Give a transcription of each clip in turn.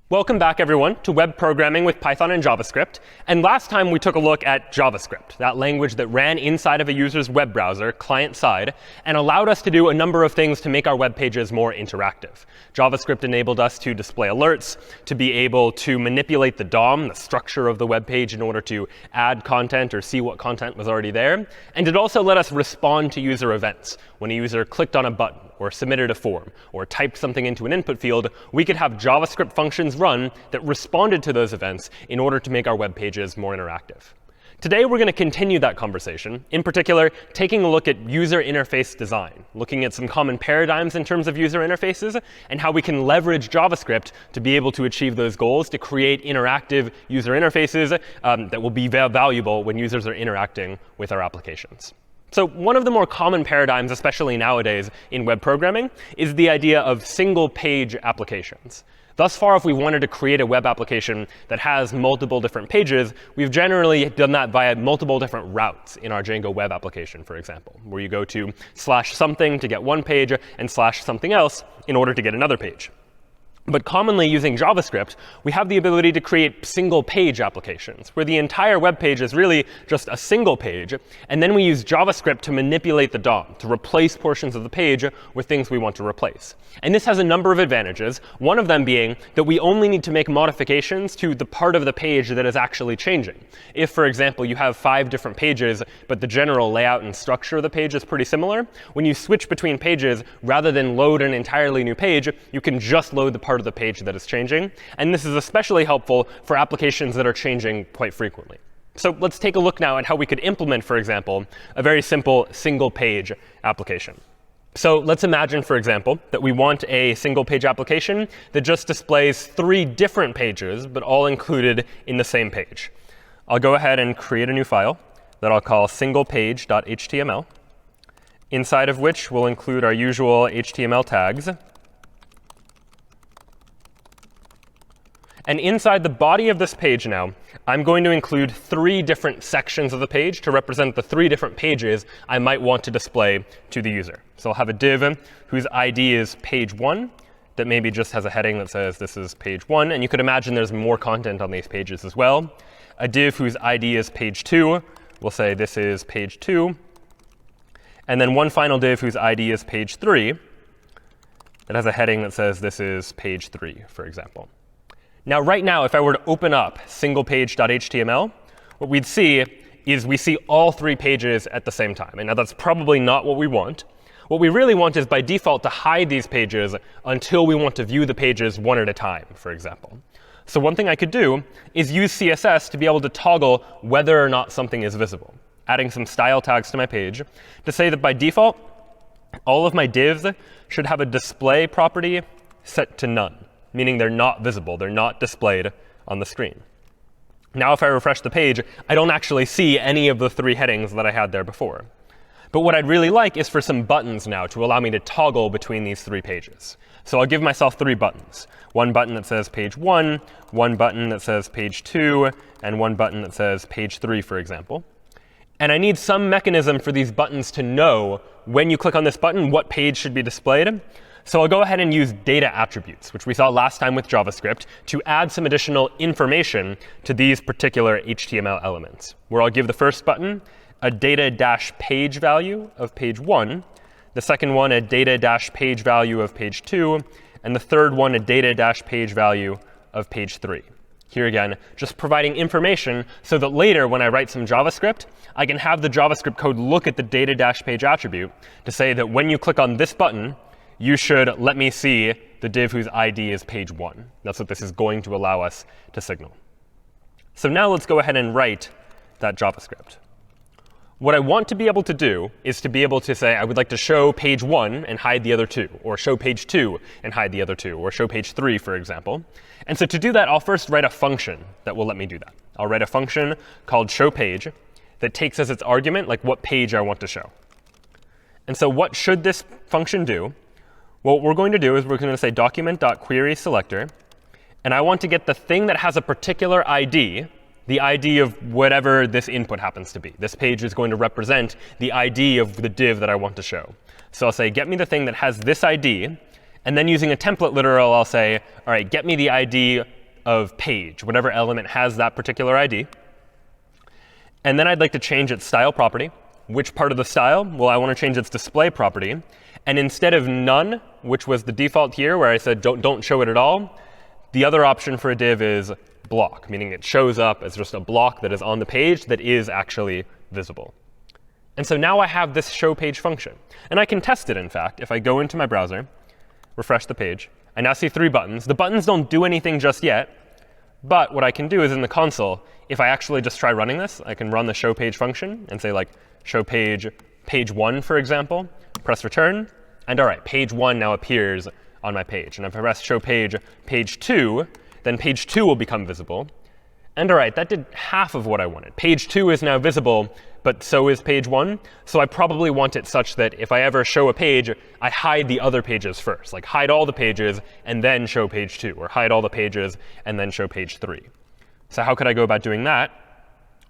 Welcome back, everyone, to web programming with Python and JavaScript. And last time we took a look at JavaScript, that language that ran inside of a user's web browser, client-side, and allowed us to do a number of things to make our web pages more interactive. JavaScript enabled us to display alerts, to be able to manipulate the DOM, the structure of the web page, in order to add content or see what content was already there. And it also let us respond to user events. When a user clicked on a button, or submitted a form, or typed something into an input field, we could have JavaScript functions run that responded to those events in order to make our web pages more interactive. Today, we're going to continue that conversation, in particular, taking a look at user interface design, looking at some common paradigms in terms of user interfaces, and how we can leverage JavaScript to be able to achieve those goals, to create interactive user interfaces that will be valuable when users are interacting with our applications. So one of the more common paradigms, especially nowadays in web programming, is the idea of single-page applications. Thus far, if we wanted to create a web application that has multiple different pages, we've generally done that via multiple different routes in our Django web application, for example, where you go to /something to get one page and /something else in order to get another page. But commonly using JavaScript, we have the ability to create single-page applications, where the entire web page is really just a single page. And then we use JavaScript to manipulate the DOM, to replace portions of the page with things we want to replace. And this has a number of advantages, one of them being that we only need to make modifications to the part of the page that is actually changing. If, for example, you have 5 different pages, but the general layout and structure of the page is pretty similar, when you switch between pages, rather than load an entirely new page, you can just load the part of the page that is changing. And this is especially helpful for applications that are changing quite frequently. So let's take a look now at how we could implement, for example, a very simple single-page application. So let's imagine, for example, that we want a single-page application that just displays 3 different pages, but all included in the same page. I'll go ahead and create a new file that I'll call singlepage.html, inside of which we'll include our usual HTML tags. And inside the body of this page now, I'm going to include 3 different sections of the page to represent the 3 different pages I might want to display to the user. So I'll have a div whose ID is page 1 that maybe just has a heading that says this is page 1. And you could imagine there's more content on these pages as well. A div whose ID is page 2. We'll say this is page 2. And then one final div whose ID is page 3 that has a heading that says this is page 3, for example. Now, right now, if I were to open up singlepage.html, what we'd see is we see all 3 pages at the same time. And now that's probably not what we want. What we really want is, by default, to hide these pages until we want to view the pages one at a time, for example. So one thing I could do is use CSS to be able to toggle whether or not something is visible, adding some style tags to my page to say that by default, all of my divs should have a display property set to none, meaning they're not visible. They're not displayed on the screen. Now, if I refresh the page, I don't actually see any of the 3 headings that I had there before. But what I'd really like is for some buttons now to allow me to toggle between these 3 pages. So I'll give myself 3 buttons. One button that says page 1, one button that says page 2, and one button that says page 3, for example. And I need some mechanism for these buttons to know when you click on this button what page should be displayed. So I'll go ahead and use data attributes, which we saw last time with JavaScript, to add some additional information to these particular HTML elements, where I'll give the first button a data-page value of page 1, the second one a data-page value of page 2, and the third one a data-page value of page 3. Here again, just providing information so that later, when I write some JavaScript, I can have the JavaScript code look at the data-page attribute to say that when you click on this button, you should let me see the div whose ID is page 1. That's what this is going to allow us to signal. So now let's go ahead and write that JavaScript. What I want to be able to do is to be able to say, I would like to show page 1 and hide the other 2, or show page 2 and hide the other 2, or show page 3, for example. And so to do that, I'll first write a function that will let me do that. I'll write a function called showPage that takes as its argument like what page I want to show. And so what should this function do? What we're going to do is we're going to say document.querySelector, And I want to get the thing that has a particular ID, the ID of whatever this input happens to be. This page is going to represent the ID of the div that I want to show. So I'll say, get me the thing that has this ID. And then using a template literal, I'll say, all right, get me the ID of page, whatever element has that particular ID. And then I'd like to change its style property. Which part of the style? Well, I want to change its display property. And instead of none, which was the default here, where I said don't show it at all, the other option for a div is block, meaning it shows up as just a block that is on the page that is actually visible. And so now I have this show page function. And I can test it, in fact. If I go into my browser, refresh the page, I now see 3 buttons. The buttons don't do anything just yet. But what I can do is in the console, if I actually just try running this, I can run the show page function and say, like, show page 1, for example, press return. And all right, page 1 now appears on my page. And if I press show page 2, then page 2 will become visible. And all right, that did half of what I wanted. Page 2 is now visible, but so is page 1. So I probably want it such that if I ever show a page, I hide the other pages first. Like hide all the pages and then show page 2, or hide all the pages and then show page 3. So how could I go about doing that?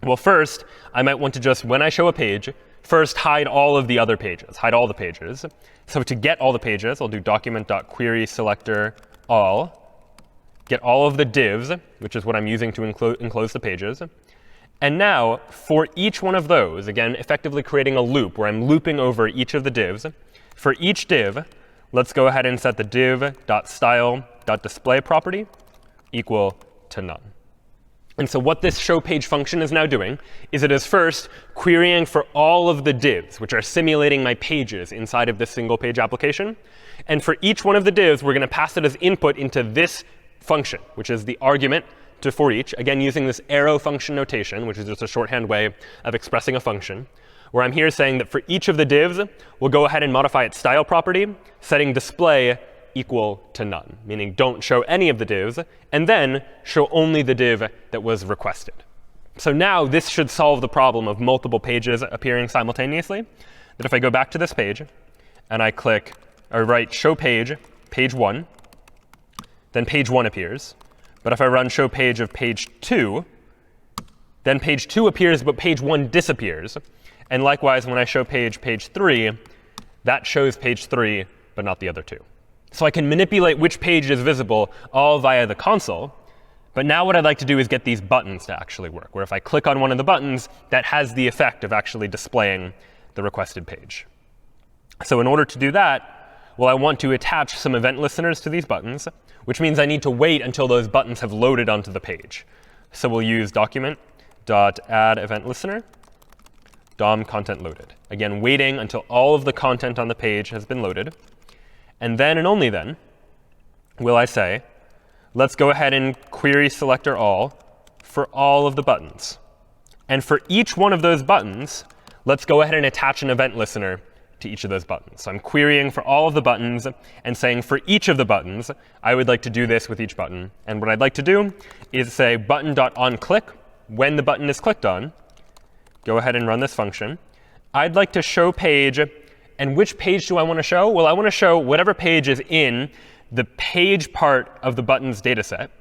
Well, first, I might want to just, when I show a page, first hide all of the other pages, hide all the pages. So to get all the pages, I'll do document.querySelector all. Get all of the divs, which is what I'm using to enclose the pages. And now, for each one of those, again, effectively creating a loop where I'm looping over each of the divs, for each div, let's go ahead and set the div.style.display property equal to none. And so what this show page function is now doing is it is first querying for all of the divs, which are simulating my pages inside of this single page application. And for each one of the divs, we're going to pass it as input into this function, which is the argument to for each, again, using this arrow function notation, which is just a shorthand way of expressing a function, where I'm here saying that for each of the divs, we'll go ahead and modify its style property, setting display equal to none, meaning don't show any of the divs, and then show only the div that was requested. So now this should solve the problem of multiple pages appearing simultaneously. That if I go back to this page and I click or write show page 1, then page 1 appears. But if I run show page of page 2, then page 2 appears, but page 1 disappears. And likewise, when I show page 3, that shows page 3, but not the other 2. So I can manipulate which page is visible all via the console. But now what I'd like to do is get these buttons to actually work, where if I click on one of the buttons, that has the effect of actually displaying the requested page. So in order to do that, well, I want to attach some event listeners to these buttons, which means I need to wait until those buttons have loaded onto the page. So we'll use document.addEventListener, DOM content loaded. Again, waiting until all of the content on the page has been loaded. And then and only then will I say, let's go ahead and query selector all for all of the buttons. And for each one of those buttons, let's go ahead and attach an event listener to each of those buttons. So I'm querying for all of the buttons and saying for each of the buttons, I would like to do this with each button. And what I'd like to do is say button.onClick when the button is clicked on. Go ahead and run this function. I'd like to show page. And which page do I want to show? Well, I want to show whatever page is in the page part of the button's data set.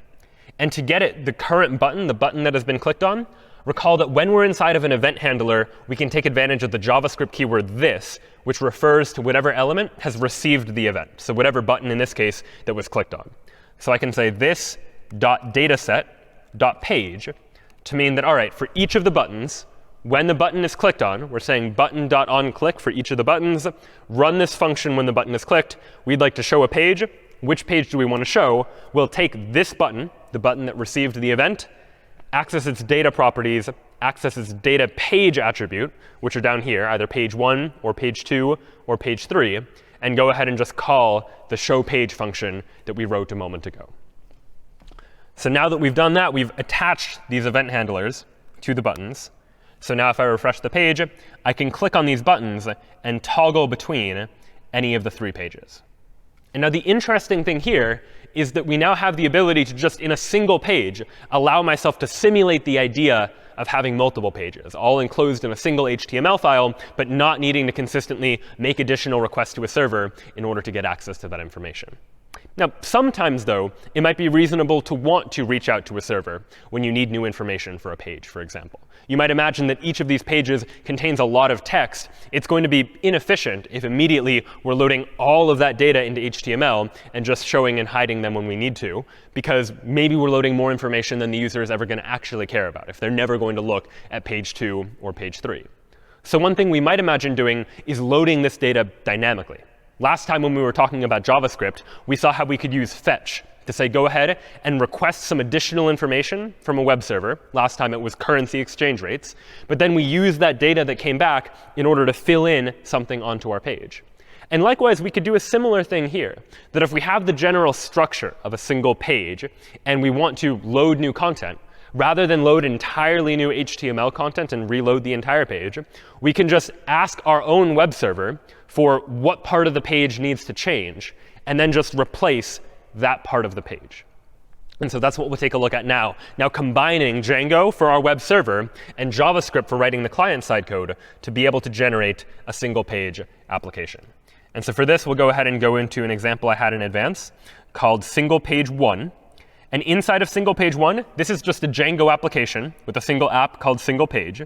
And to get it, the current button, the button that has been clicked on, recall that when we're inside of an event handler, we can take advantage of the JavaScript keyword this, which refers to whatever element has received the event. So whatever button in this case that was clicked on. So I can say this.dataset.page to mean that, all right, for each of the buttons, when the button is clicked on, we're saying button.onClick for each of the buttons. Run this function when the button is clicked. We'd like to show a page. Which page do we want to show? We'll take this button, the button that received the event, access its data properties, access its data page attribute, which are down here, either page 1 or page 2 or page 3, and go ahead and just call the show page function that we wrote a moment ago. So now that we've done that, we've attached these event handlers to the buttons. So now if I refresh the page, I can click on these buttons and toggle between any of the 3 pages. And now the interesting thing here is that we now have the ability to just, in a single page, allow myself to simulate the idea of having multiple pages, all enclosed in a single HTML file, but not needing to consistently make additional requests to a server in order to get access to that information. Now, sometimes, though, it might be reasonable to want to reach out to a server when you need new information for a page, for example. You might imagine that each of these pages contains a lot of text. It's going to be inefficient if immediately we're loading all of that data into HTML and just showing and hiding them when we need to, because maybe we're loading more information than the user is ever going to actually care about if they're never going to look at page 2 or page 3. So one thing we might imagine doing is loading this data dynamically. Last time when we were talking about JavaScript, we saw how we could use fetch to say, go ahead and request some additional information from a web server. Last time it was currency exchange rates. But then we used that data that came back in order to fill in something onto our page. And likewise, we could do a similar thing here, that if we have the general structure of a single page and we want to load new content, rather than load entirely new HTML content and reload the entire page, we can just ask our own web server for what part of the page needs to change, and then just replace that part of the page. And so that's what we'll take a look at now. Now combining Django for our web server and JavaScript for writing the client-side code to be able to generate a single page application. And so for this, we'll go ahead and go into an example I had in advance called single page 1. And inside of single page 1, this is just a Django application with a single app called single page.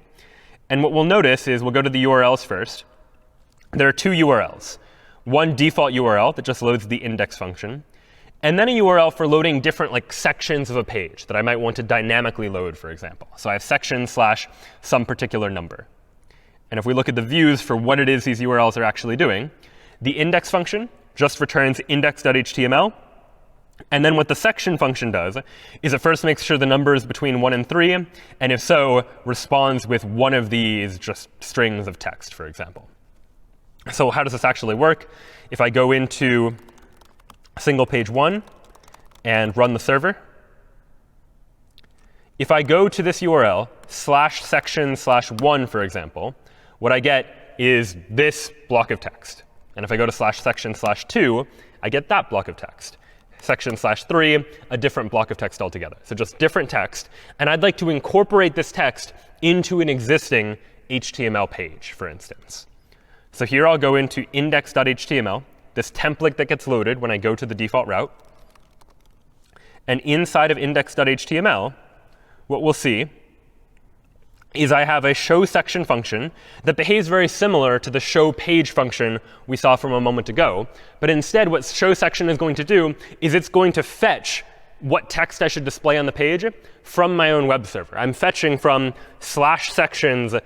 And what we'll notice is we'll go to the URLs first. There are two URLs. One default URL that just loads the index function, and then a URL for loading different sections of a page that I might want to dynamically load, for example. So I have section / some particular number. And if we look at the views for what it is these URLs are actually doing, the index function just returns index.html. And then what the section function does is it first makes sure the number is between 1 and 3, and if so, responds with one of these just strings of text, for example. So how does this actually work? If I go into single page 1 and run the server, if I go to this URL /section/1, for example, what I get is this block of text. And if I go to /section/2, I get that block of text. Section/3, a different block of text altogether. So just different text. And I'd like to incorporate this text into an existing HTML page, for instance. So here I'll go into index.html, this template that gets loaded when I go to the default route. And inside of index.html, what we'll see is I have a show section function that behaves very similar to the show page function we saw from a moment ago. But instead, what show section is going to do is it's going to fetch what text I should display on the page from my own web server. I'm fetching from /sections/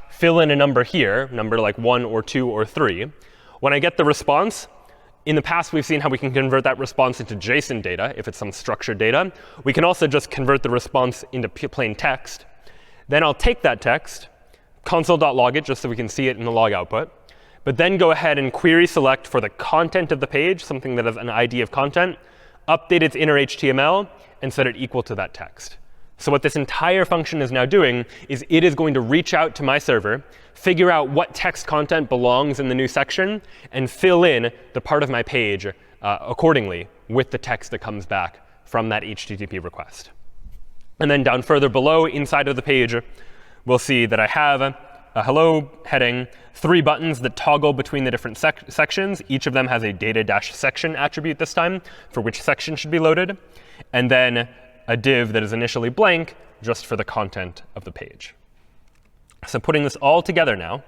fill in a number here, number like 1 or 2 or 3. When I get the response, in the past, we've seen how we can convert that response into JSON data if it's some structured data. We can also just convert the response into plain text. Then I'll take that text, console.log it, just so we can see it in the log output, but then go ahead and query select for the content of the page, something that has an ID of content, update its inner HTML, and set it equal to that text. So what this entire function is now doing is it is going to reach out to my server, figure out what text content belongs in the new section, and fill in the part of my page accordingly with the text that comes back from that HTTP request. And then down further below, inside of the page, we'll see that I have a hello heading, 3 buttons that toggle between the different sections. Each of them has a data-section attribute this time for which section should be loaded. And then a div that is initially blank just for the content of the page. So putting this all together now,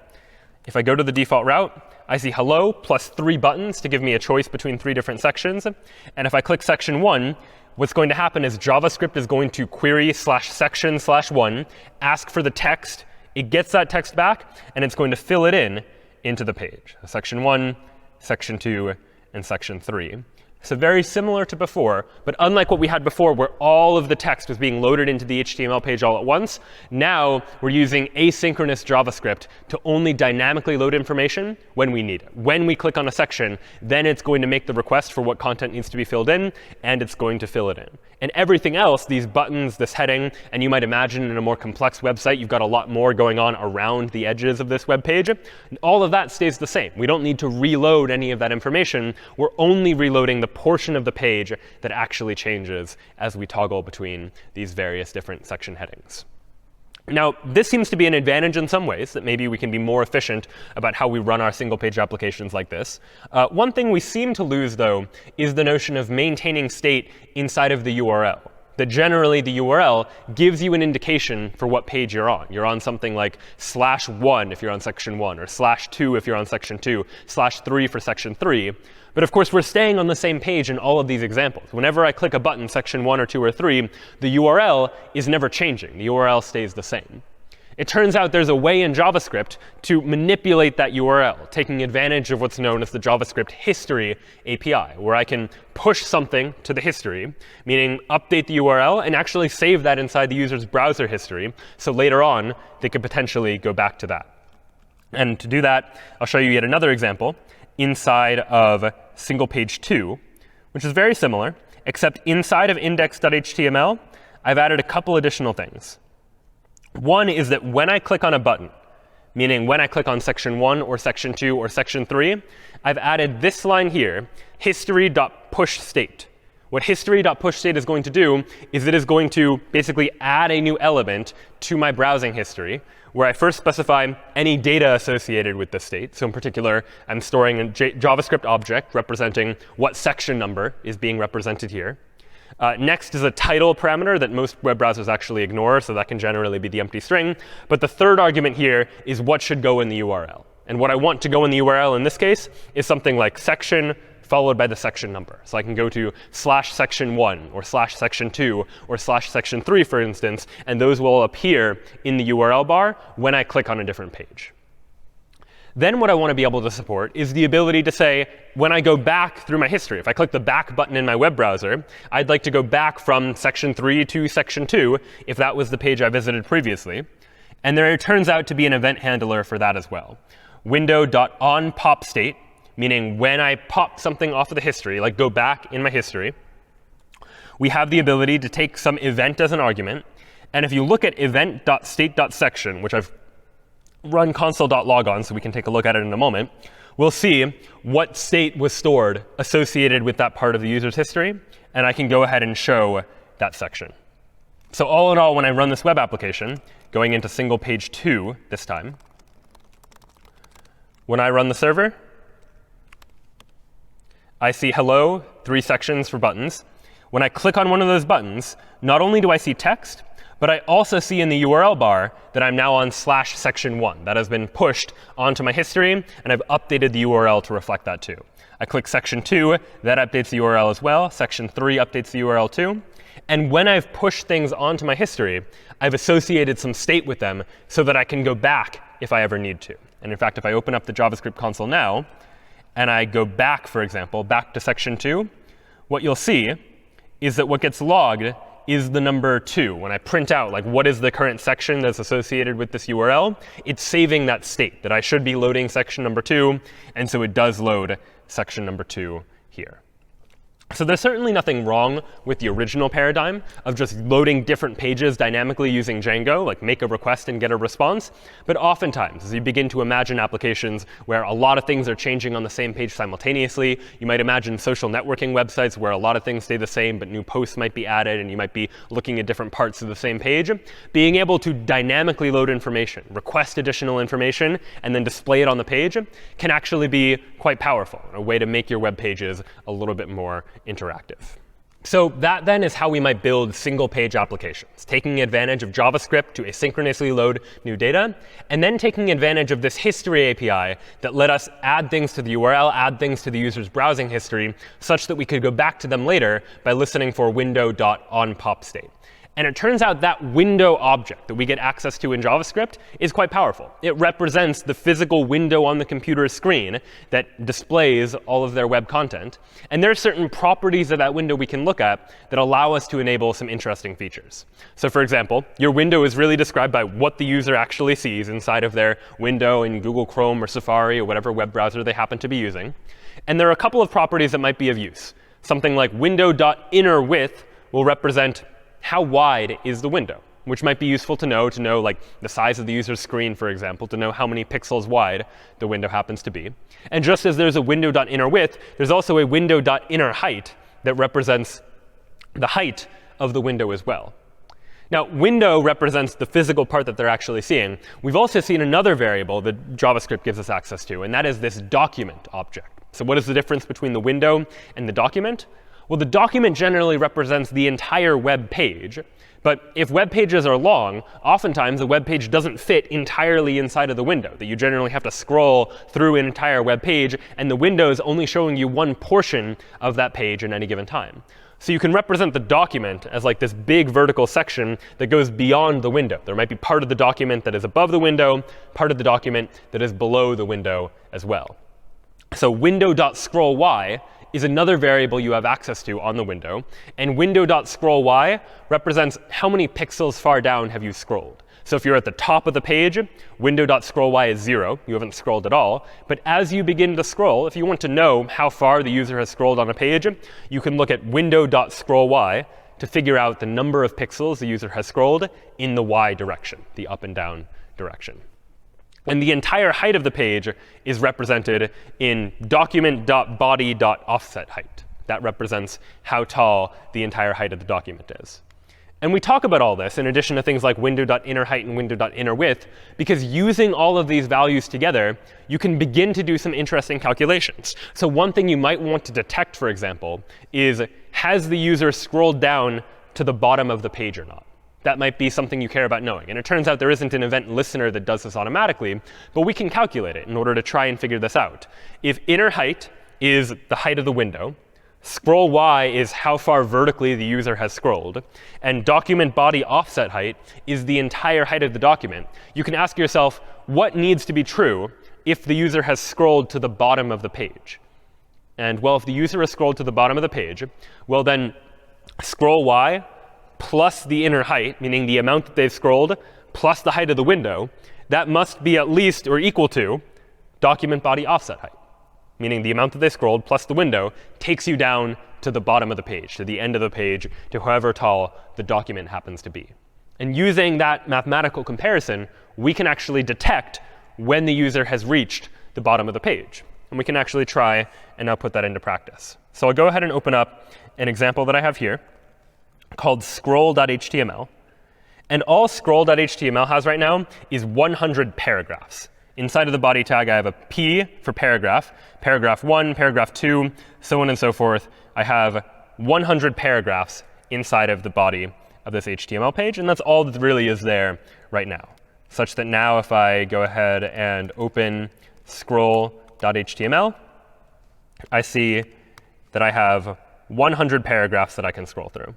if I go to the default route, I see hello plus 3 buttons to give me a choice between 3 different sections. And if I click section 1, what's going to happen is JavaScript is going to query /section/1, ask for the text. It gets that text back, and it's going to fill it in into the page. Section 1, section 2, and section 3. So very similar to before, but unlike what we had before where all of the text was being loaded into the HTML page all at once, now we're using asynchronous JavaScript to only dynamically load information when we need it. When we click on a section, then it's going to make the request for what content needs to be filled in, and it's going to fill it in. And everything else, these buttons, this heading, and you might imagine in a more complex website, you've got a lot more going on around the edges of this web page. All of that stays the same. We don't need to reload any of that information. We're only reloading the portion of the page that actually changes as we toggle between these various different section headings. Now, this seems to be an advantage in some ways, that maybe we can be more efficient about how we run our single-page applications like this. One thing we seem to lose, though, is the notion of maintaining state inside of the URL. That generally, the URL gives you an indication for what page you're on. You're on something like /1 if you're on section 1, or /2 if you're on section 2, /3 for section 3. But of course, we're staying on the same page in all of these examples. Whenever I click a button, section 1 or 2 or 3, the URL is never changing. The URL stays the same. It turns out there's a way in JavaScript to manipulate that URL, taking advantage of what's known as the JavaScript history API, where I can push something to the history, meaning update the URL and actually save that inside the user's browser history. So later on, they could potentially go back to that. And to do that, I'll show you yet another example inside of single page 2, which is very similar, except inside of index.html, I've added a couple additional things. One is that when I click on a button, meaning when I click on section 1 or section 2 or section 3, I've added this line here, history.pushState. What history.pushState is going to do is it is going to basically add a new element to my browsing history, where I first specify any data associated with the state. So in particular, I'm storing a JavaScript object representing what section number is being represented here. Next is a title parameter that most web browsers actually ignore, so that can generally be the empty string. But the third argument here is what should go in the URL. And what I want to go in the URL in this case is something like section followed by the section number. So I can go to /section1 or /section2 or /section3, for instance, and those will appear in the URL bar when I click on a different page. Then what I want to be able to support is the ability to say, when I go back through my history, if I click the back button in my web browser, I'd like to go back from section 3 to section 2 if that was the page I visited previously. And there turns out to be an event handler for that as well. Window.onPopState, meaning when I pop something off of the history, like go back in my history, we have the ability to take some event as an argument. And if you look at event.state.section, which I've run console.log on so we can take a look at it in a moment, we'll see what state was stored associated with that part of the user's history. And I can go ahead and show that section. So all in all, when I run this web application, going into single page 2 this time, when I run the server, I see hello, 3 sections for buttons. When I click on one of those buttons, not only do I see text, but I also see in the URL bar that I'm now on /section1. That has been pushed onto my history, and I've updated the URL to reflect that too. I click section 2, that updates the URL as well. Section 3 updates the URL too. And when I've pushed things onto my history, I've associated some state with them so that I can go back if I ever need to. And in fact, if I open up the JavaScript console now, and I go back, for example, back to section 2, what you'll see is that what gets logged is the number 2. When I print out, like, what is the current section that's associated with this URL, it's saving that state, that I should be loading section number 2. And so it does load section number 2 here. So there's certainly nothing wrong with the original paradigm of just loading different pages dynamically using Django, like make a request and get a response. But oftentimes, as you begin to imagine applications where a lot of things are changing on the same page simultaneously, you might imagine social networking websites where a lot of things stay the same, but new posts might be added, and you might be looking at different parts of the same page. Being able to dynamically load information, request additional information, and then display it on the page can actually be quite powerful, a way to make your web pages a little bit more interactive. So that then is how we might build single-page applications, taking advantage of JavaScript to asynchronously load new data, and then taking advantage of this history API that let us add things to the URL, add things to the user's browsing history, such that we could go back to them later by listening for window.onPopState. And it turns out that window object that we get access to in JavaScript is quite powerful. It represents the physical window on the computer screen that displays all of their web content. And there are certain properties of that window we can look at that allow us to enable some interesting features. So for example, your window is really described by what the user actually sees inside of their window in Google Chrome or Safari or whatever web browser they happen to be using. And there are a couple of properties that might be of use. Something like window.innerWidth will represent how wide is the window, which might be useful to know like the size of the user's screen, for example, to know how many pixels wide the window happens to be. And just as there's a window.innerWidth, there's also a window.innerHeight that represents the height of the window as well. Now, window represents the physical part that they're actually seeing. We've also seen another variable that JavaScript gives us access to, and that is this document object. So what is the difference between the window and the document? Well, the document generally represents the entire web page. But if web pages are long, oftentimes the web page doesn't fit entirely inside of the window, that you generally have to scroll through an entire web page, and the window is only showing you one portion of that page at any given time. So you can represent the document as like this big vertical section that goes beyond the window. There might be part of the document that is above the window, part of the document that is below the window as well. So window.scrollY is another variable you have access to on the window. And window.scrollY represents how many pixels far down have you scrolled. So if you're at the top of the page, window.scrollY is 0. You haven't scrolled at all. But as you begin to scroll, if you want to know how far the user has scrolled on a page, you can look at window.scrollY to figure out the number of pixels the user has scrolled in the y direction, the up and down direction. And the entire height of the page is represented in document.body.offsetHeight. That represents how tall the entire height of the document is. And we talk about all this in addition to things like window.innerHeight and window.innerWidth, because using all of these values together, you can begin to do some interesting calculations. So one thing you might want to detect, for example, is has the user scrolled down to the bottom of the page or not? That might be something you care about knowing. And it turns out there isn't an event listener that does this automatically, but we can calculate it in order to try and figure this out. If innerHeight is the height of the window, scrollY is how far vertically the user has scrolled, and document body offset height is the entire height of the document, you can ask yourself, what needs to be true if the user has scrolled to the bottom of the page? And well, if the user has scrolled to the bottom of the page, well then scrollY plus the inner height, meaning the amount that they've scrolled, plus the height of the window, that must be at least or equal to document body offset height, meaning the amount that they scrolled plus the window takes you down to the bottom of the page, to the end of the page, to however tall the document happens to be. And using that mathematical comparison, we can actually detect when the user has reached the bottom of the page. And we can actually try and now put that into practice. So I'll go ahead and open up an example that I have here called scroll.html. And all scroll.html has right now is 100 paragraphs. Inside of the body tag, I have a P for paragraph, paragraph 1, paragraph 2, so on and so forth. I have 100 paragraphs inside of the body of this HTML page. And that's all that really is there right now, such that now if I go ahead and open scroll.html, I see that I have 100 paragraphs that I can scroll through.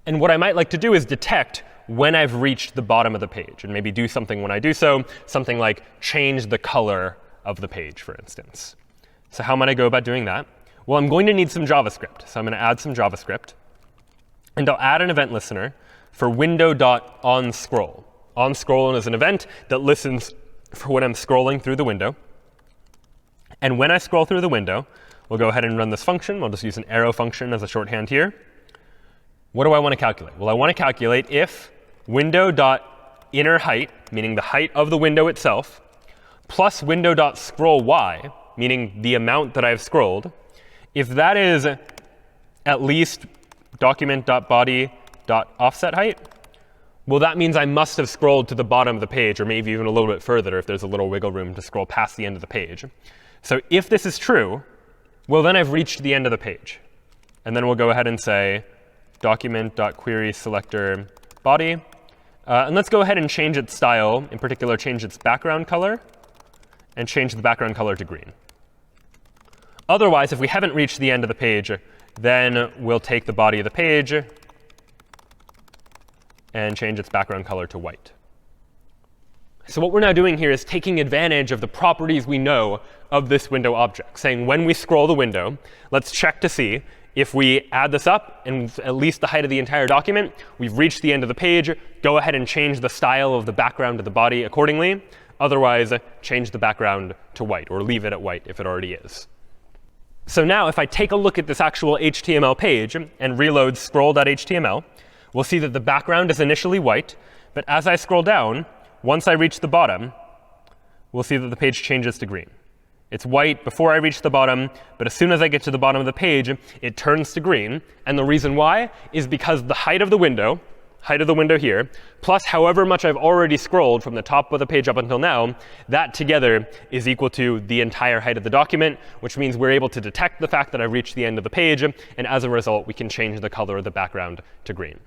And what I might like to do is detect when I've reached the bottom of the page, and maybe do something when I do so, something like change the color of the page, for instance. So how might I go about doing that? Well, I'm going to need some JavaScript. So I'm going to add some JavaScript. And I'll add an event listener for window.onScroll. OnScroll is an event that listens for when I'm scrolling through the window. And when I scroll through the window, we'll go ahead and run this function. We'll just use an arrow function as a shorthand here. What do I want to calculate? Well, I want to calculate if window.innerHeight, meaning the height of the window itself, plus window.scrollY, meaning the amount that I've scrolled, if that is at least document.body.offsetHeight, well, that means I must have scrolled to the bottom of the page, or maybe even a little bit further if there's a little wiggle room to scroll past the end of the page. So if this is true, well, then I've reached the end of the page. And then we'll go ahead and say document.querySelectorBody. And let's go ahead and change its style, in particular change its background color, and change the background color to green. Otherwise, if we haven't reached the end of the page, then we'll take the body of the page and change its background color to white. So what we're now doing here is taking advantage of the properties we know of this window object, saying when we scroll the window, let's check to see if we add this up and at least the height of the entire document, we've reached the end of the page. Go ahead and change the style of the background of the body accordingly. Otherwise, change the background to white, or leave it at white if it already is. So now if I take a look at this actual HTML page and reload scroll.html, we'll see that the background is initially white. But as I scroll down, once I reach the bottom, we'll see that the page changes to green. It's white before I reach the bottom, but as soon as I get to the bottom of the page, it turns to green. And the reason why is because the height of the window, height of the window here, plus however much I've already scrolled from the top of the page up until now, that together is equal to the entire height of the document, which means we're able to detect the fact that I've reached the end of the page. And as a result, we can change the color of the background to green.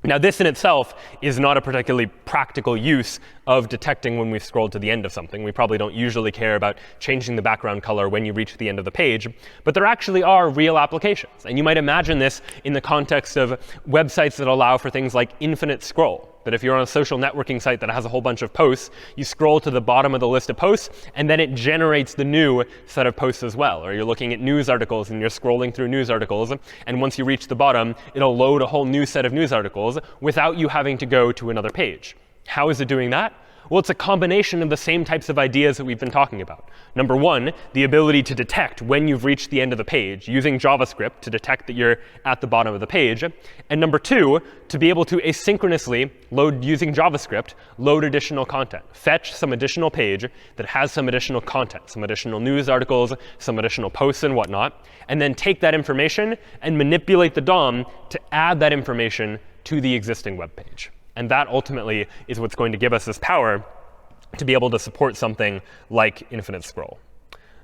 Now, this in itself is not a particularly practical use of detecting when we've scrolled to the end of something. We probably don't usually care about changing the background color when you reach the end of the page. But there actually are real applications. And you might imagine this in the context of websites that allow for things like infinite scroll. That if you're on a social networking site that has a whole bunch of posts, you scroll to the bottom of the list of posts, and then it generates the new set of posts as well. Or you're looking at news articles, and you're scrolling through news articles. And once you reach the bottom, it'll load a whole new set of news articles without you having to go to another page. How is it doing that? Well, it's a combination of the same types of ideas that we've been talking about. Number one, the ability to detect when you've reached the end of the page using JavaScript to detect that you're at the bottom of the page. And number two, to be able to asynchronously load, using JavaScript, load additional content. Fetch some additional page that has some additional content, some additional news articles, some additional posts and whatnot, and then take that information and manipulate the DOM to add that information to the existing web page. And that ultimately is what's going to give us this power to be able to support something like infinite scroll.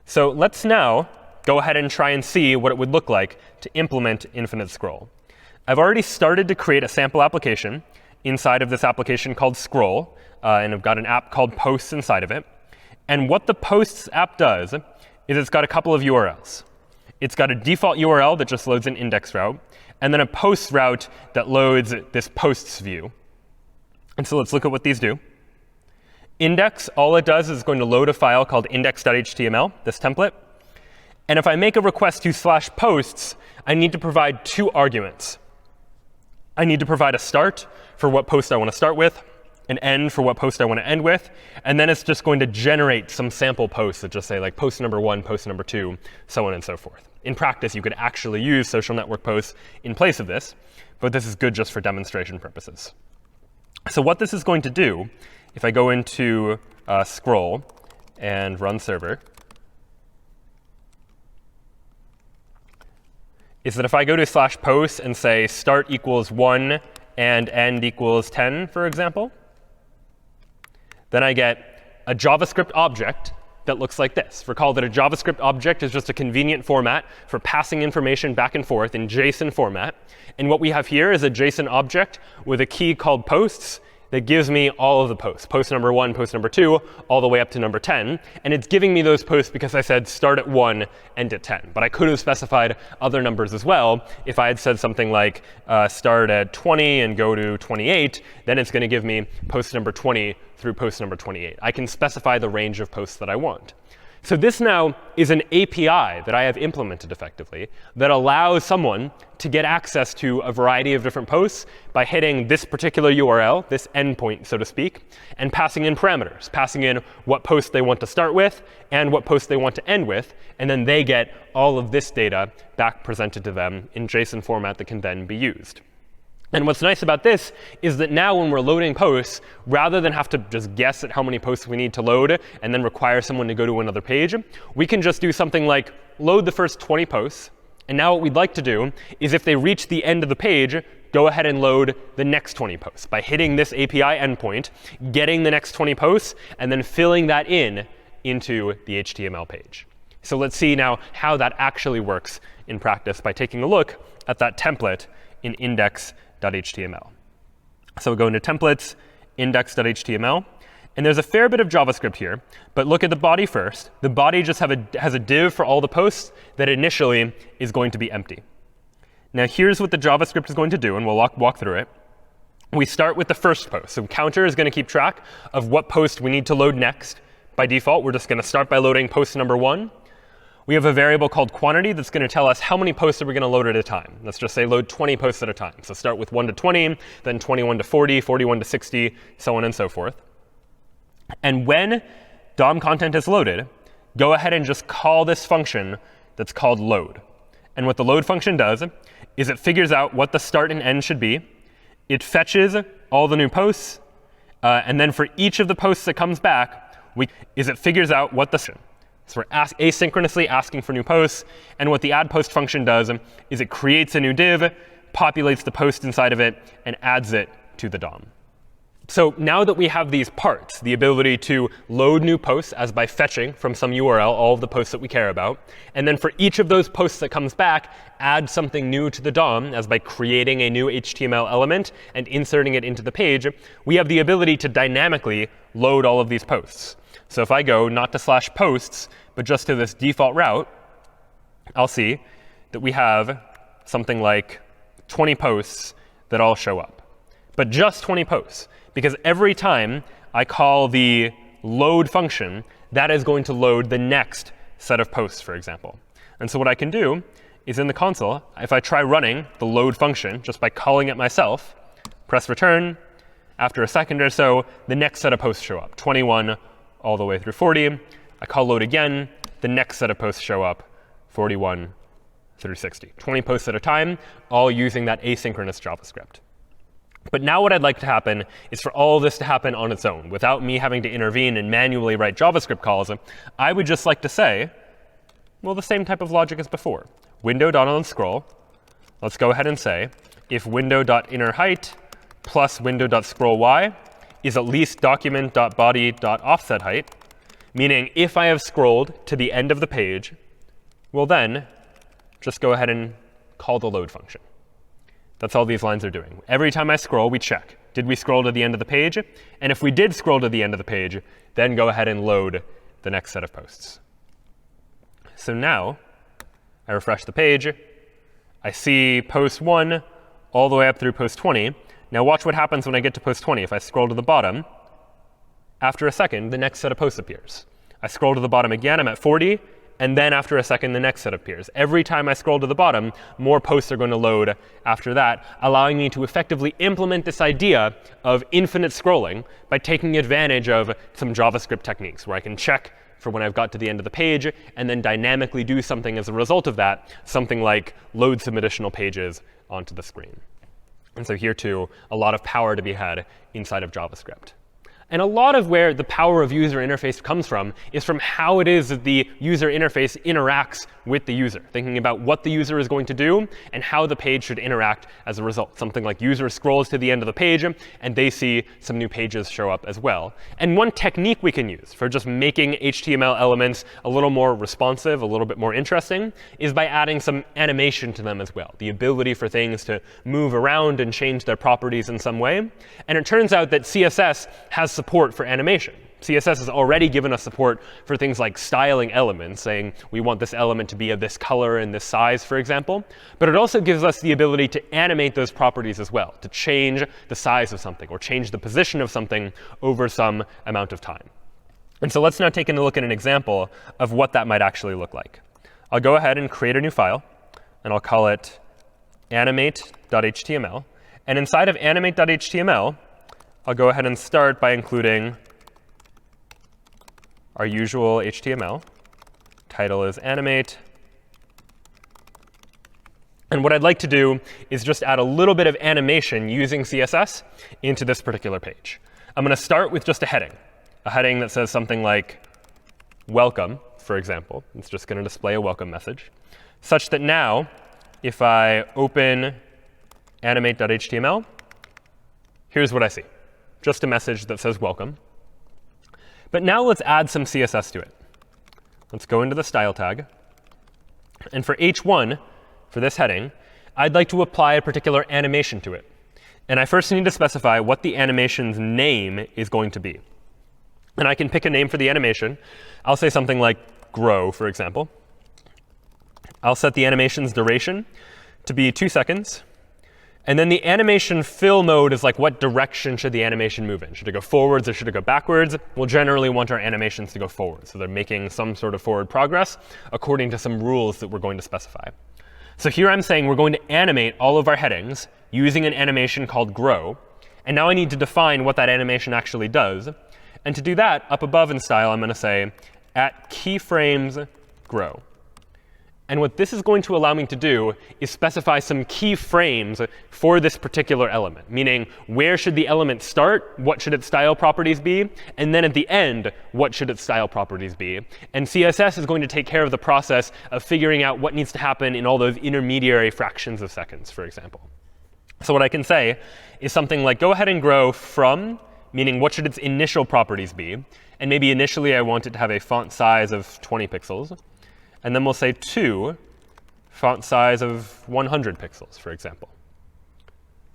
So let's now go ahead and try and see what it would look like to implement infinite scroll. I've already started to create a sample application inside of this application called Scroll. And I've got an app called Posts inside of it. And what the Posts app does is it's got a couple of URLs. It's got a default URL that just loads an index route, and then a posts route that loads this posts view. And so let's look at what these do. Index, all it does is going to load a file called index.html, this template. And if I make a request to /posts, I need to provide two arguments. I need to provide a start for what post I want to start with, an end for what post I want to end with, and then it's just going to generate some sample posts that just say like post number 1, post number 2, so on and so forth. In practice, you could actually use social network posts in place of this, but this is good just for demonstration purposes. So what this is going to do, if I go into Scroll and run server, is that if I go to /posts and say start equals 1 and end equals 10, for example, then I get a JavaScript object that looks like this. Recall that a JavaScript object is just a convenient format for passing information back and forth in JSON format. And what we have here is a JSON object with a key called posts that gives me all of the posts, post number 1, post number 2, all the way up to number 10. And it's giving me those posts because I said start at 1, end at 10. But I could have specified other numbers as well. If I had said something like start at 20 and go to 28, then it's going to give me post number 20 through post number 28. I can specify the range of posts that I want. So this now is an API that I have implemented effectively that allows someone to get access to a variety of different posts by hitting this particular URL, this endpoint, so to speak, and passing in parameters, passing in what post they want to start with and what post they want to end with. And then they get all of this data back presented to them in JSON format that can then be used. And what's nice about this is that now when we're loading posts, rather than have to just guess at how many posts we need to load and then require someone to go to another page, we can just do something like load the first 20 posts. And now what we'd like to do is if they reach the end of the page, go ahead and load the next 20 posts by hitting this API endpoint, getting the next 20 posts, and then filling that into the HTML page. So let's see now how that actually works in practice by taking a look at that template in index.html. So we'll go into templates, index.html. And there's a fair bit of JavaScript here. But look at the body first. The body just has a div for all the posts that initially is going to be empty. Now here's what the JavaScript is going to do, and we'll walk through it. We start with the first post. So counter is going to keep track of what post we need to load next. By default, we're just going to start by loading post number 1. We have a variable called quantity that's going to tell us how many posts are we going to load at a time. Let's just say load 20 posts at a time. So start with 1 to 20, then 21 to 40, 41 to 60, so on and so forth. And when DOM content is loaded, go ahead and just call this function that's called load. And what the load function does is it figures out what the start and end should be. It fetches all the new posts. And then for each of the posts that comes back, it figures out what the So we're asynchronously asking for new posts. And what the add post function does is it creates a new div, populates the post inside of it, and adds it to the DOM. So now that we have these parts, the ability to load new posts as by fetching from some URL all of the posts that we care about, and then for each of those posts that comes back, add something new to the DOM as by creating a new HTML element and inserting it into the page, we have the ability to dynamically load all of these posts. So if I go not to /posts, but just to this default route, I'll see that we have something like 20 posts that all show up. But just 20 posts. Because every time I call the load function, that is going to load the next set of posts, for example. And so what I can do is in the console, if I try running the load function just by calling it myself, press return, after a second or so, the next set of posts show up, 21 all the way through 40. I call load again, the next set of posts show up, 41 through 60. 20 posts at a time, all using that asynchronous JavaScript. But now what I'd like to happen is for all of this to happen on its own, without me having to intervene and manually write JavaScript calls. I would just like to say, well, the same type of logic as before. Window.onScroll. Let's go ahead and say, if window.innerHeight plus window.scrollY is at least document.body.offsetHeight, meaning if I have scrolled to the end of the page, well then, just go ahead and call the load function. That's all these lines are doing. Every time I scroll, we check. Did we scroll to the end of the page? And if we did scroll to the end of the page, then go ahead and load the next set of posts. So now I refresh the page. I see post 1 all the way up through post 20. Now watch what happens when I get to post 20. If I scroll to the bottom, after a second, the next set of posts appears. I scroll to the bottom again. I'm at 40. And then after a second, the next set appears. Every time I scroll to the bottom, more posts are going to load after that, allowing me to effectively implement this idea of infinite scrolling by taking advantage of some JavaScript techniques, where I can check for when I've got to the end of the page and then dynamically do something as a result of that, something like load some additional pages onto the screen. And so here, too, a lot of power to be had inside of JavaScript. And a lot of where the power of user interface comes from is from how it is that the user interface interacts with the user, thinking about what the user is going to do and how the page should interact as a result. Something like user scrolls to the end of the page, and they see some new pages show up as well. And one technique we can use for just making HTML elements a little more responsive, a little bit more interesting, is by adding some animation to them as well, the ability for things to move around and change their properties in some way. And it turns out that CSS has support for animation. CSS has already given us support for things like styling elements, saying we want this element to be of this color and this size, for example. But it also gives us the ability to animate those properties as well, to change the size of something or change the position of something over some amount of time. And so let's now take a look at an example of what that might actually look like. I'll go ahead and create a new file, and I'll call it animate.html. And inside of animate.html, I'll go ahead and start by including our usual HTML. Title is animate. And what I'd like to do is just add a little bit of animation using CSS into this particular page. I'm going to start with just a heading that says something like welcome, for example. It's just going to display a welcome message, such that now if I open animate.html, here's what I see. Just a message that says welcome. But now let's add some CSS to it. Let's go into the style tag. And for h1, for this heading, I'd like to apply a particular animation to it. And I first need to specify what the animation's name is going to be. And I can pick a name for the animation. I'll say something like grow, for example. I'll set the animation's duration to be 2 seconds. And then the animation fill mode is like, what direction should the animation move in? Should it go forwards or should it go backwards? We'll generally want our animations to go forward. So they're making some sort of forward progress according to some rules that we're going to specify. So here I'm saying we're going to animate all of our headings using an animation called grow. And now I need to define what that animation actually does. And to do that, up above in style, I'm going to say at keyframes grow. And what this is going to allow me to do is specify some keyframes for this particular element, meaning where should the element start, what should its style properties be, and then at the end, what should its style properties be. And CSS is going to take care of the process of figuring out what needs to happen in all those intermediary fractions of seconds, for example. So what I can say is something like go ahead and grow from, meaning what should its initial properties be. And maybe initially I want it to have a font size of 20 pixels. And then we'll say to font size of 100 pixels, for example.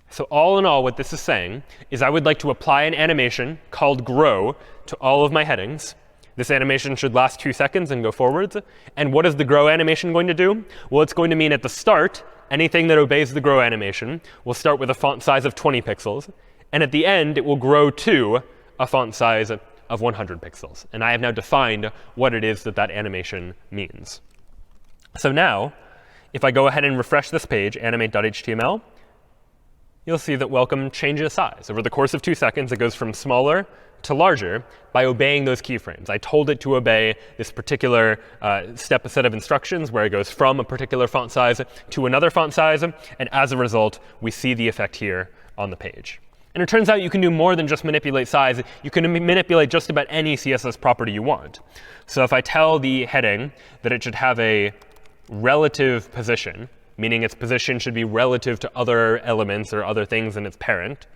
So all in all, what this is saying is I would like to apply an animation called grow to all of my headings. This animation should last 2 seconds and go forwards. And what is the grow animation going to do? Well, it's going to mean at the start, anything that obeys the grow animation will start with a font size of 20 pixels. And at the end, it will grow to a font size of 100 pixels. And I have now defined what it is that that animation means. So now, if I go ahead and refresh this page, animate.html, you'll see that welcome changes size. Over the course of 2 seconds, it goes from smaller to larger by obeying those keyframes. I told it to obey this particular set of instructions where it goes from a particular font size to another font size. And as a result, we see the effect here on the page. And it turns out you can do more than just manipulate size. You can manipulate just about any CSS property you want. So if I tell the heading that it should have a relative position, meaning its position should be relative to other elements or other things in its parent,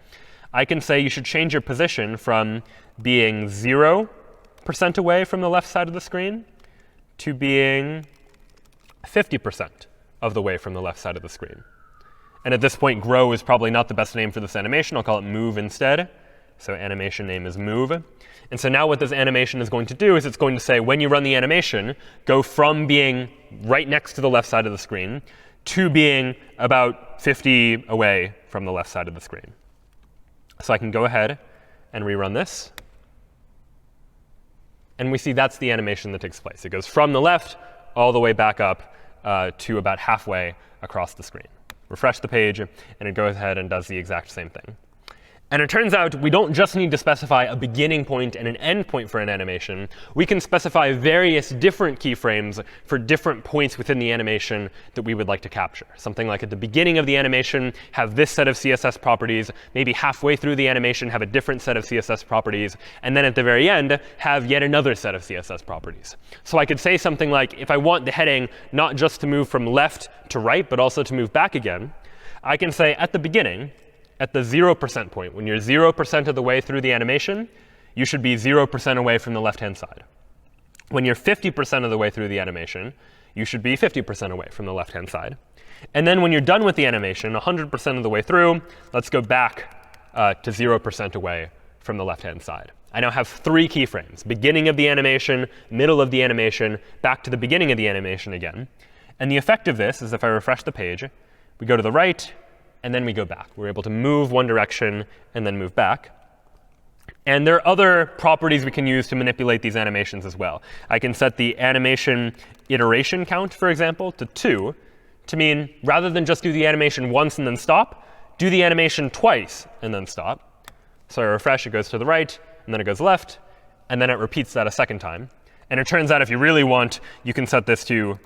I can say you should change your position from being 0% away from the left side of the screen to being 50% of the way from the left side of the screen. And at this point, grow is probably not the best name for this animation. I'll call it move instead. So animation name is move. And so now what this animation is going to do is it's going to say, when you run the animation, go from being right next to the left side of the screen to being about 50 away from the left side of the screen. So I can go ahead and rerun this. And we see that's the animation that takes place. It goes from the left all the way back up to about halfway across the screen. Refresh the page, and it goes ahead and does the exact same thing. And it turns out we don't just need to specify a beginning point and an end point for an animation. We can specify various different keyframes for different points within the animation that we would like to capture. Something like at the beginning of the animation, have this set of CSS properties. Maybe halfway through the animation, have a different set of CSS properties. And then at the very end, have yet another set of CSS properties. So I could say something like, if I want the heading not just to move from left to right, but also to move back again, I can say at the beginning, at the 0% point, when you're 0% of the way through the animation, you should be 0% away from the left-hand side. When you're 50% of the way through the animation, you should be 50% away from the left-hand side. And then when you're done with the animation, 100% of the way through, let's go back to 0% away from the left-hand side. I now have 3 keyframes: beginning of the animation, middle of the animation, back to the beginning of the animation again. And the effect of this is if I refresh the page, we go to the right, and then we go back. We're able to move one direction and then move back. And there are other properties we can use to manipulate these animations as well. I can set the animation iteration count, for example, to 2 to mean rather than just do the animation once and then stop, do the animation twice and then stop. So I refresh, it goes to the right, and then it goes left, and then it repeats that a second time. And it turns out if you really want, you can set this to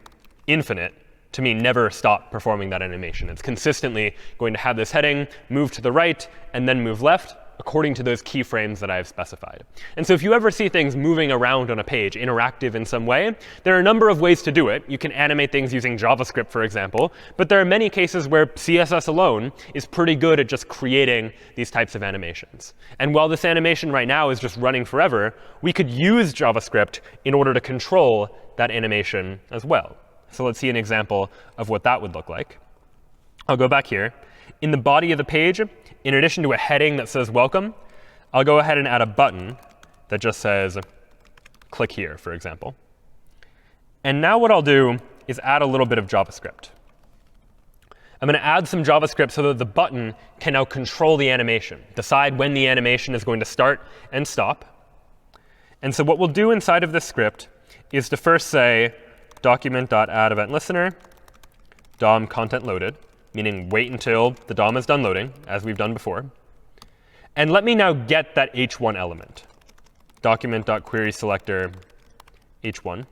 infinite, to mean never stop performing that animation. It's consistently going to have this heading move to the right and then move left according to those keyframes that I have specified. And so if you ever see things moving around on a page, interactive in some way, there are a number of ways to do it. You can animate things using JavaScript, for example. But there are many cases where CSS alone is pretty good at just creating these types of animations. And while this animation right now is just running forever, we could use JavaScript in order to control that animation as well. So let's see an example of what that would look like. I'll go back here. In the body of the page, in addition to a heading that says welcome, I'll go ahead and add a button that just says click here, for example. And now what I'll do is add a little bit of JavaScript. I'm going to add some JavaScript so that the button can now control the animation, decide when the animation is going to start and stop. And so what we'll do inside of this script is to first say document.addEventListener, DOM content loaded, meaning wait until the DOM is done loading, as we've done before. And let me now get that h1 element, document.querySelector h1.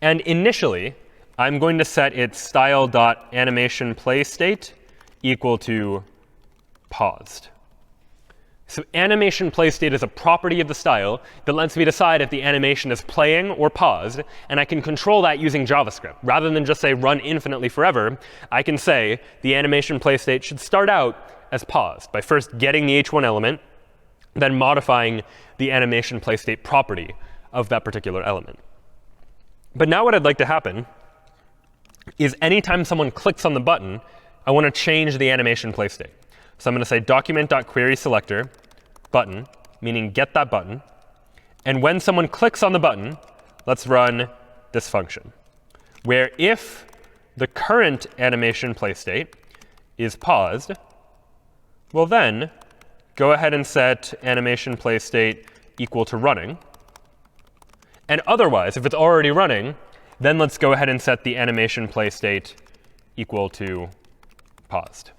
And initially, I'm going to set its style.animationPlayState equal to paused. So animation play state is a property of the style that lets me decide if the animation is playing or paused. And I can control that using JavaScript. Rather than just say run infinitely forever, I can say the animation play state should start out as paused by first getting the h1 element, then modifying the animation play state property of that particular element. But now what I'd like to happen is anytime someone clicks on the button, I want to change the animation play state. So I'm going to say document.querySelector button, meaning get that button. And when someone clicks on the button, let's run this function, where if the current animation play state is paused, well then go ahead and set animation play state equal to running. And otherwise, if it's already running, then let's go ahead and set the animation play state equal to paused.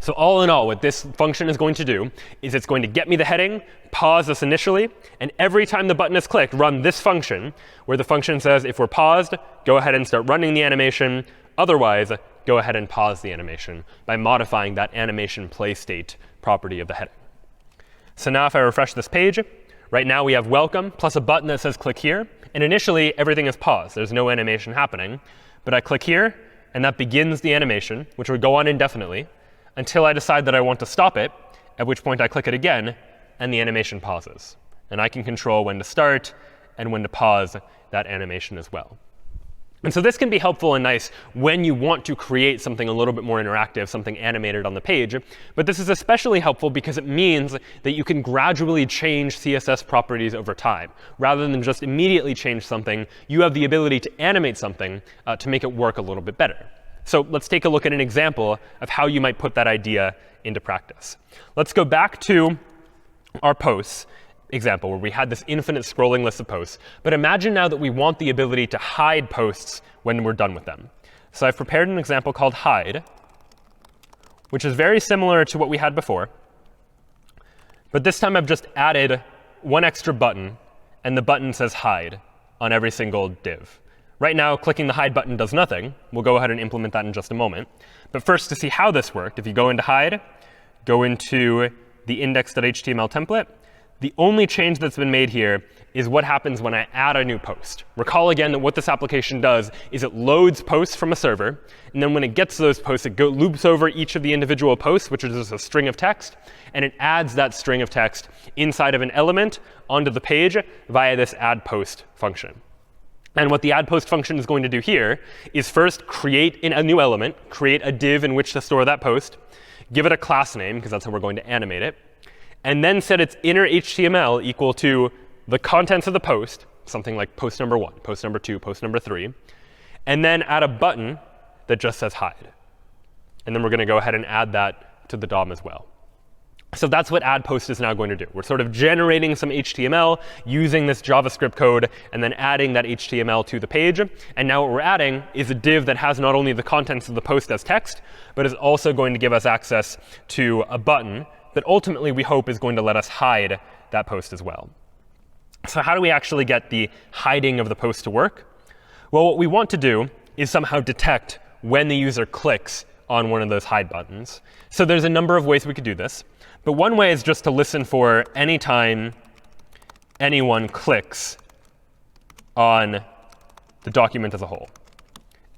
So all in all, what this function is going to do is it's going to get me the heading, pause this initially, and every time the button is clicked, run this function, where the function says if we're paused, go ahead and start running the animation. Otherwise, go ahead and pause the animation by modifying that animation play state property of the heading. So now if I refresh this page, right now we have welcome plus a button that says click here. And initially, everything is paused. There's no animation happening. But I click here, and that begins the animation, which would go on indefinitely, until I decide that I want to stop it, at which point I click it again, and the animation pauses. And I can control when to start and when to pause that animation as well. And so this can be helpful and nice when you want to create something a little bit more interactive, something animated on the page. But this is especially helpful because it means that you can gradually change CSS properties over time. Rather than just immediately change something, you have the ability to animate something to make it work a little bit better. So let's take a look at an example of how you might put that idea into practice. Let's go back to our posts example, where we had this infinite scrolling list of posts. But imagine now that we want the ability to hide posts when we're done with them. So I've prepared an example called hide, which is very similar to what we had before. But this time I've just added one extra button, and the button says hide on every single div. Right now, clicking the hide button does nothing. We'll go ahead and implement that in just a moment. But first, to see how this worked, if you go into hide, go into the index.html template, the only change that's been made here is what happens when I add a new post. Recall again that what this application does is it loads posts from a server. And then when it gets those posts, it loops over each of the individual posts, which is just a string of text. And it adds that string of text inside of an element onto the page via this add post function. And what the add post function is going to do here is first create a new element, create a div in which to store that post, give it a class name, because that's how we're going to animate it, and then set its inner HTML equal to the contents of the post, something like post number 1, post number 2, post number 3, and then add a button that just says hide. And then we're going to go ahead and add that to the DOM as well. So that's what add post is now going to do. We're sort of generating some HTML using this JavaScript code and then adding that HTML to the page. And now what we're adding is a div that has not only the contents of the post as text, but is also going to give us access to a button that ultimately we hope is going to let us hide that post as well. So how do we actually get the hiding of the post to work? Well, what we want to do is somehow detect when the user clicks on one of those hide buttons. So there's a number of ways we could do this. But one way is just to listen for any time anyone clicks on the document as a whole.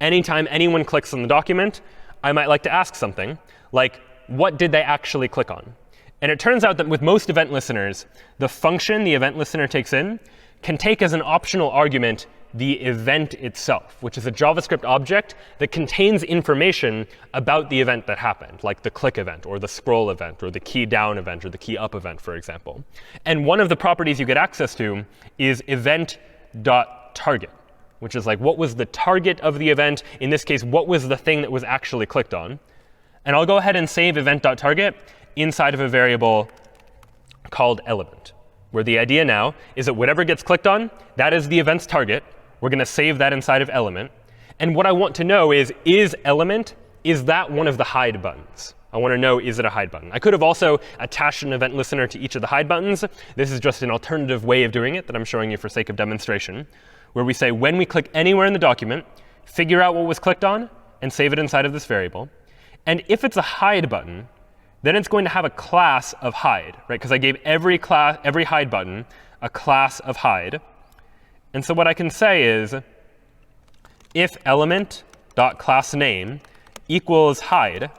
Anytime anyone clicks on the document, I might like to ask something like, what did they actually click on? And it turns out that with most event listeners, the function the event listener takes in can take as an optional argument the event itself, which is a JavaScript object that contains information about the event that happened, like the click event, or the scroll event, or the key down event, or the key up event, for example. And one of the properties you get access to is event.target, which is like what was the target of the event. In this case, what was the thing that was actually clicked on. And I'll go ahead and save event.target inside of a variable called element, where the idea now is that whatever gets clicked on, that is the event's target. We're going to save that inside of element. And what I want to know is element, is that one of the hide buttons? I want to know, is it a hide button? I could have also attached an event listener to each of the hide buttons. This is just an alternative way of doing it that I'm showing you for sake of demonstration, where we say when we click anywhere in the document, figure out what was clicked on, and save it inside of this variable. And if it's a hide button, then it's going to have a class of hide, right? Because I gave every hide button a class of hide. And so what I can say is, if element.className equals hide,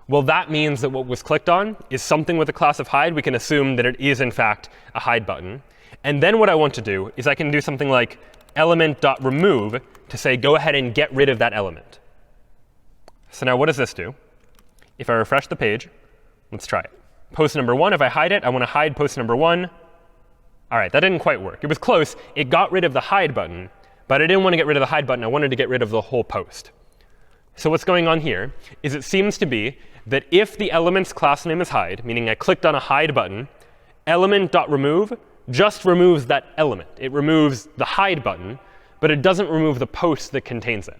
well, that means that what was clicked on is something with a class of hide. We can assume that it is, in fact, a hide button. And then what I want to do is I can do something like element.remove to say, go ahead and get rid of that element. So now what does this do? If I refresh the page, let's try it. Post number 1, if I hide it, I want to hide post number 1. All right, that didn't quite work. It was close. It got rid of the hide button. But I didn't want to get rid of the hide button. I wanted to get rid of the whole post. So what's going on here is it seems to be that if the element's class name is hide, meaning I clicked on a hide button, element.remove just removes that element. It removes the hide button, but it doesn't remove the post that contains it.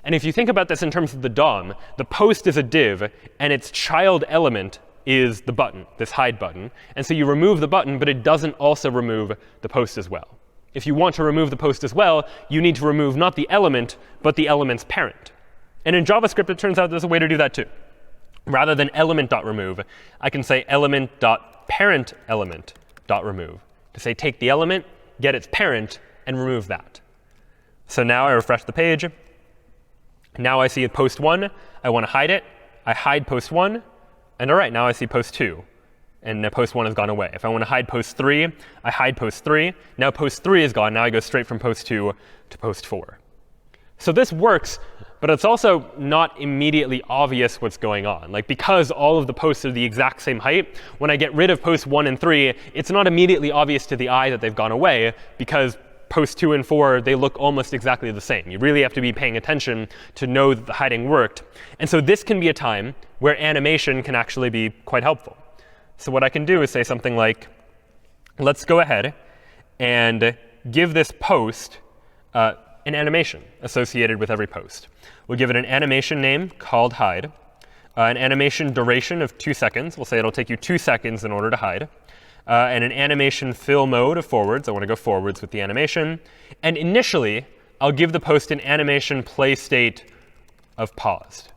And if you think about this in terms of the DOM, the post is a div, and its child element is the button, this hide button. And so you remove the button, but it doesn't also remove the post as well. If you want to remove the post as well, you need to remove not the element, but the element's parent. And in JavaScript, it turns out there's a way to do that too. Rather than element.remove, I can say element.parentElement.remove to say take the element, get its parent, and remove that. So now I refresh the page. Now I see post 1. I want to hide it. I hide post 1. And all right, now I see post 2. And post 1 has gone away. If I want to hide post 3, I hide post 3. Now post 3 is gone. Now I go straight from post 2 to post 4. So this works, but it's also not immediately obvious what's going on. Like, because all of the posts are the exact same height, when I get rid of posts 1 and 3, it's not immediately obvious to the eye that they've gone away, because posts 2 and 4, they look almost exactly the same. You really have to be paying attention to know that the hiding worked. And so this can be a time where animation can actually be quite helpful. So what I can do is say something like, let's go ahead and give this post an animation associated with every post. We'll give it an animation name called hide, an animation duration of 2 seconds. We'll say it'll take you 2 seconds in order to hide, and an animation fill mode of forwards. I want to go forwards with the animation. And initially, I'll give the post an animation play state of paused,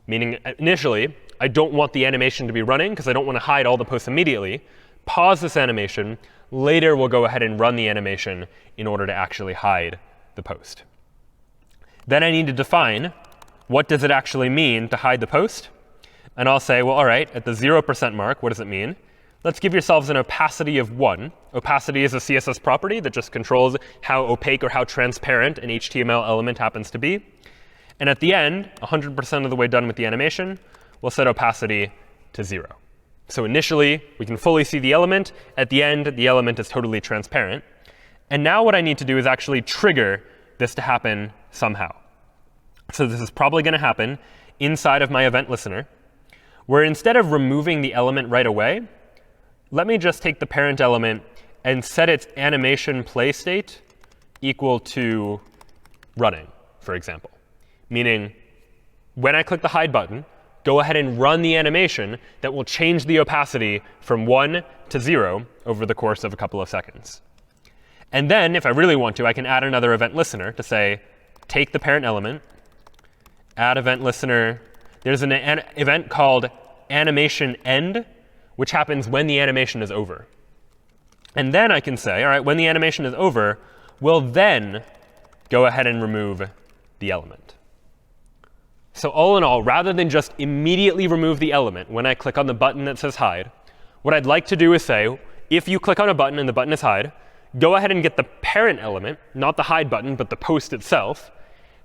meaning initially, I don't want the animation to be running because I don't want to hide all the posts immediately. Pause this animation. Later, we'll go ahead and run the animation in order to actually hide the post. Then I need to define what does it actually mean to hide the post. And I'll say, well, all right, at the 0% mark, what does it mean? Let's give yourselves an opacity of 1. Opacity is a CSS property that just controls how opaque or how transparent an HTML element happens to be. And at the end, 100% of the way done with the animation, we'll set opacity to 0. So initially, we can fully see the element. At the end, the element is totally transparent. And now what I need to do is actually trigger this to happen somehow. So this is probably going to happen inside of my event listener, where instead of removing the element right away, let me just take the parent element and set its animation play state equal to running, for example. Meaning, when I click the hide button, go ahead and run the animation that will change the opacity from 1 to 0 over the course of a couple of seconds. And then, if I really want to, I can add another event listener to say, take the parent element, add event listener. There's an event called animation end, which happens when the animation is over. And then I can say, all right, when the animation is over, we'll then go ahead and remove the element. So all in all, rather than just immediately remove the element when I click on the button that says hide, what I'd like to do is say, if you click on a button and the button is hide, go ahead and get the parent element, not the hide button, but the post itself,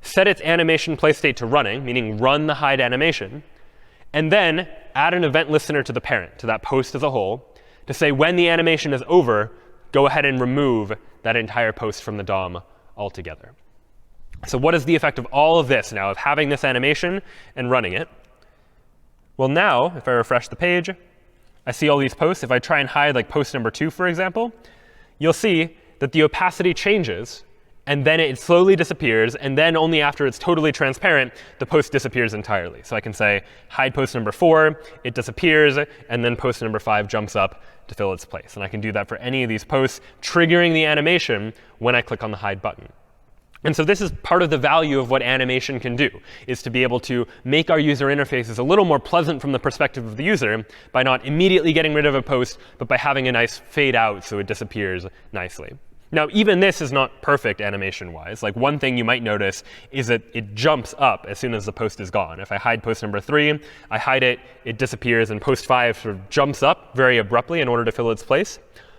set its animation play state to running, meaning run the hide animation, and then add an event listener to the parent, to that post as a whole, to say when the animation is over, go ahead and remove that entire post from the DOM altogether. So what is the effect of all of this now, of having this animation and running it? Well, now, if I refresh the page, I see all these posts. If I try and hide like post number 2, for example, you'll see that the opacity changes, and then it slowly disappears, and then only after it's totally transparent, the post disappears entirely. So I can say hide post number 4, it disappears, and then post number 5 jumps up to fill its place. And I can do that for any of these posts, triggering the animation when I click on the hide button. And so this is part of the value of what animation can do, is to be able to make our user interfaces a little more pleasant from the perspective of the user by not immediately getting rid of a post, but by having a nice fade out so it disappears nicely. Now, even this is not perfect animation-wise. Like, one thing you might notice is that it jumps up as soon as the post is gone. If I hide post number 3, I hide it, it disappears, and post 5 sort of jumps up very abruptly in order to fill its place.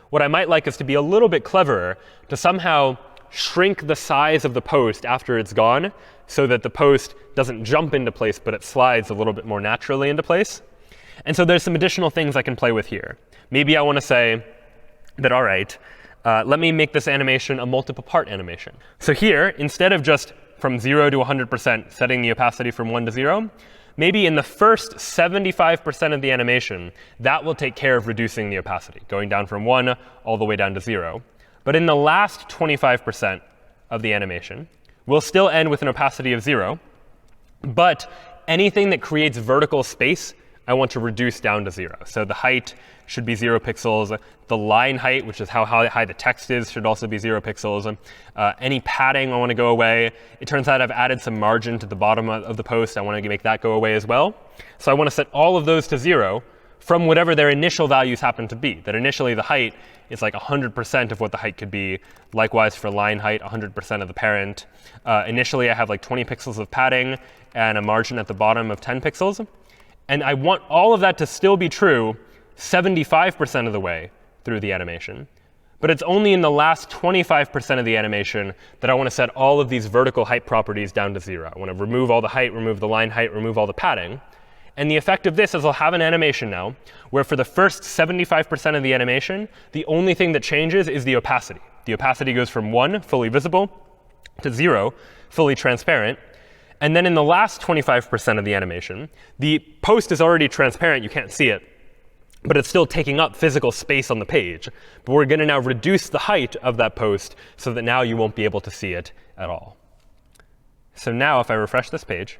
What I might like is to be a little bit cleverer, to somehow shrink the size of the post after it's gone so that the post doesn't jump into place, but it slides a little bit more naturally into place. And so there's some additional things I can play with here. Maybe I want to say that, all right, let me make this animation a multiple part animation. So here, instead of just from 0 to 100% setting the opacity from 1 to 0, maybe in the first 75% of the animation, that will take care of reducing the opacity, going down from 1 all the way down to 0. But in the last 25% of the animation, we'll still end with an opacity of 0. But anything that creates vertical space, I want to reduce down to 0. So the height should be 0 pixels. The line height, which is how high the text is, should also be 0 pixels. Any padding I want to go away. It turns out I've added some margin to the bottom of the post. I want to make that go away as well. So I want to set all of those to 0 from whatever their initial values happen to be. That initially the height is like 100% of what the height could be. Likewise for line height, 100% of the parent. Initially I have like 20 pixels of padding and a margin at the bottom of 10 pixels. And I want all of that to still be true 75% of the way through the animation. But it's only in the last 25% of the animation that I want to set all of these vertical height properties down to 0. I want to remove all the height, remove the line height, remove all the padding. And the effect of this is I'll have an animation now where for the first 75% of the animation, the only thing that changes is the opacity. The opacity goes from 1, fully visible, to 0, fully transparent. And then in the last 25% of the animation, the post is already transparent. You can't see it. But it's still taking up physical space on the page. But we're going to now reduce the height of that post so that now you won't be able to see it at all. So now if I refresh this page,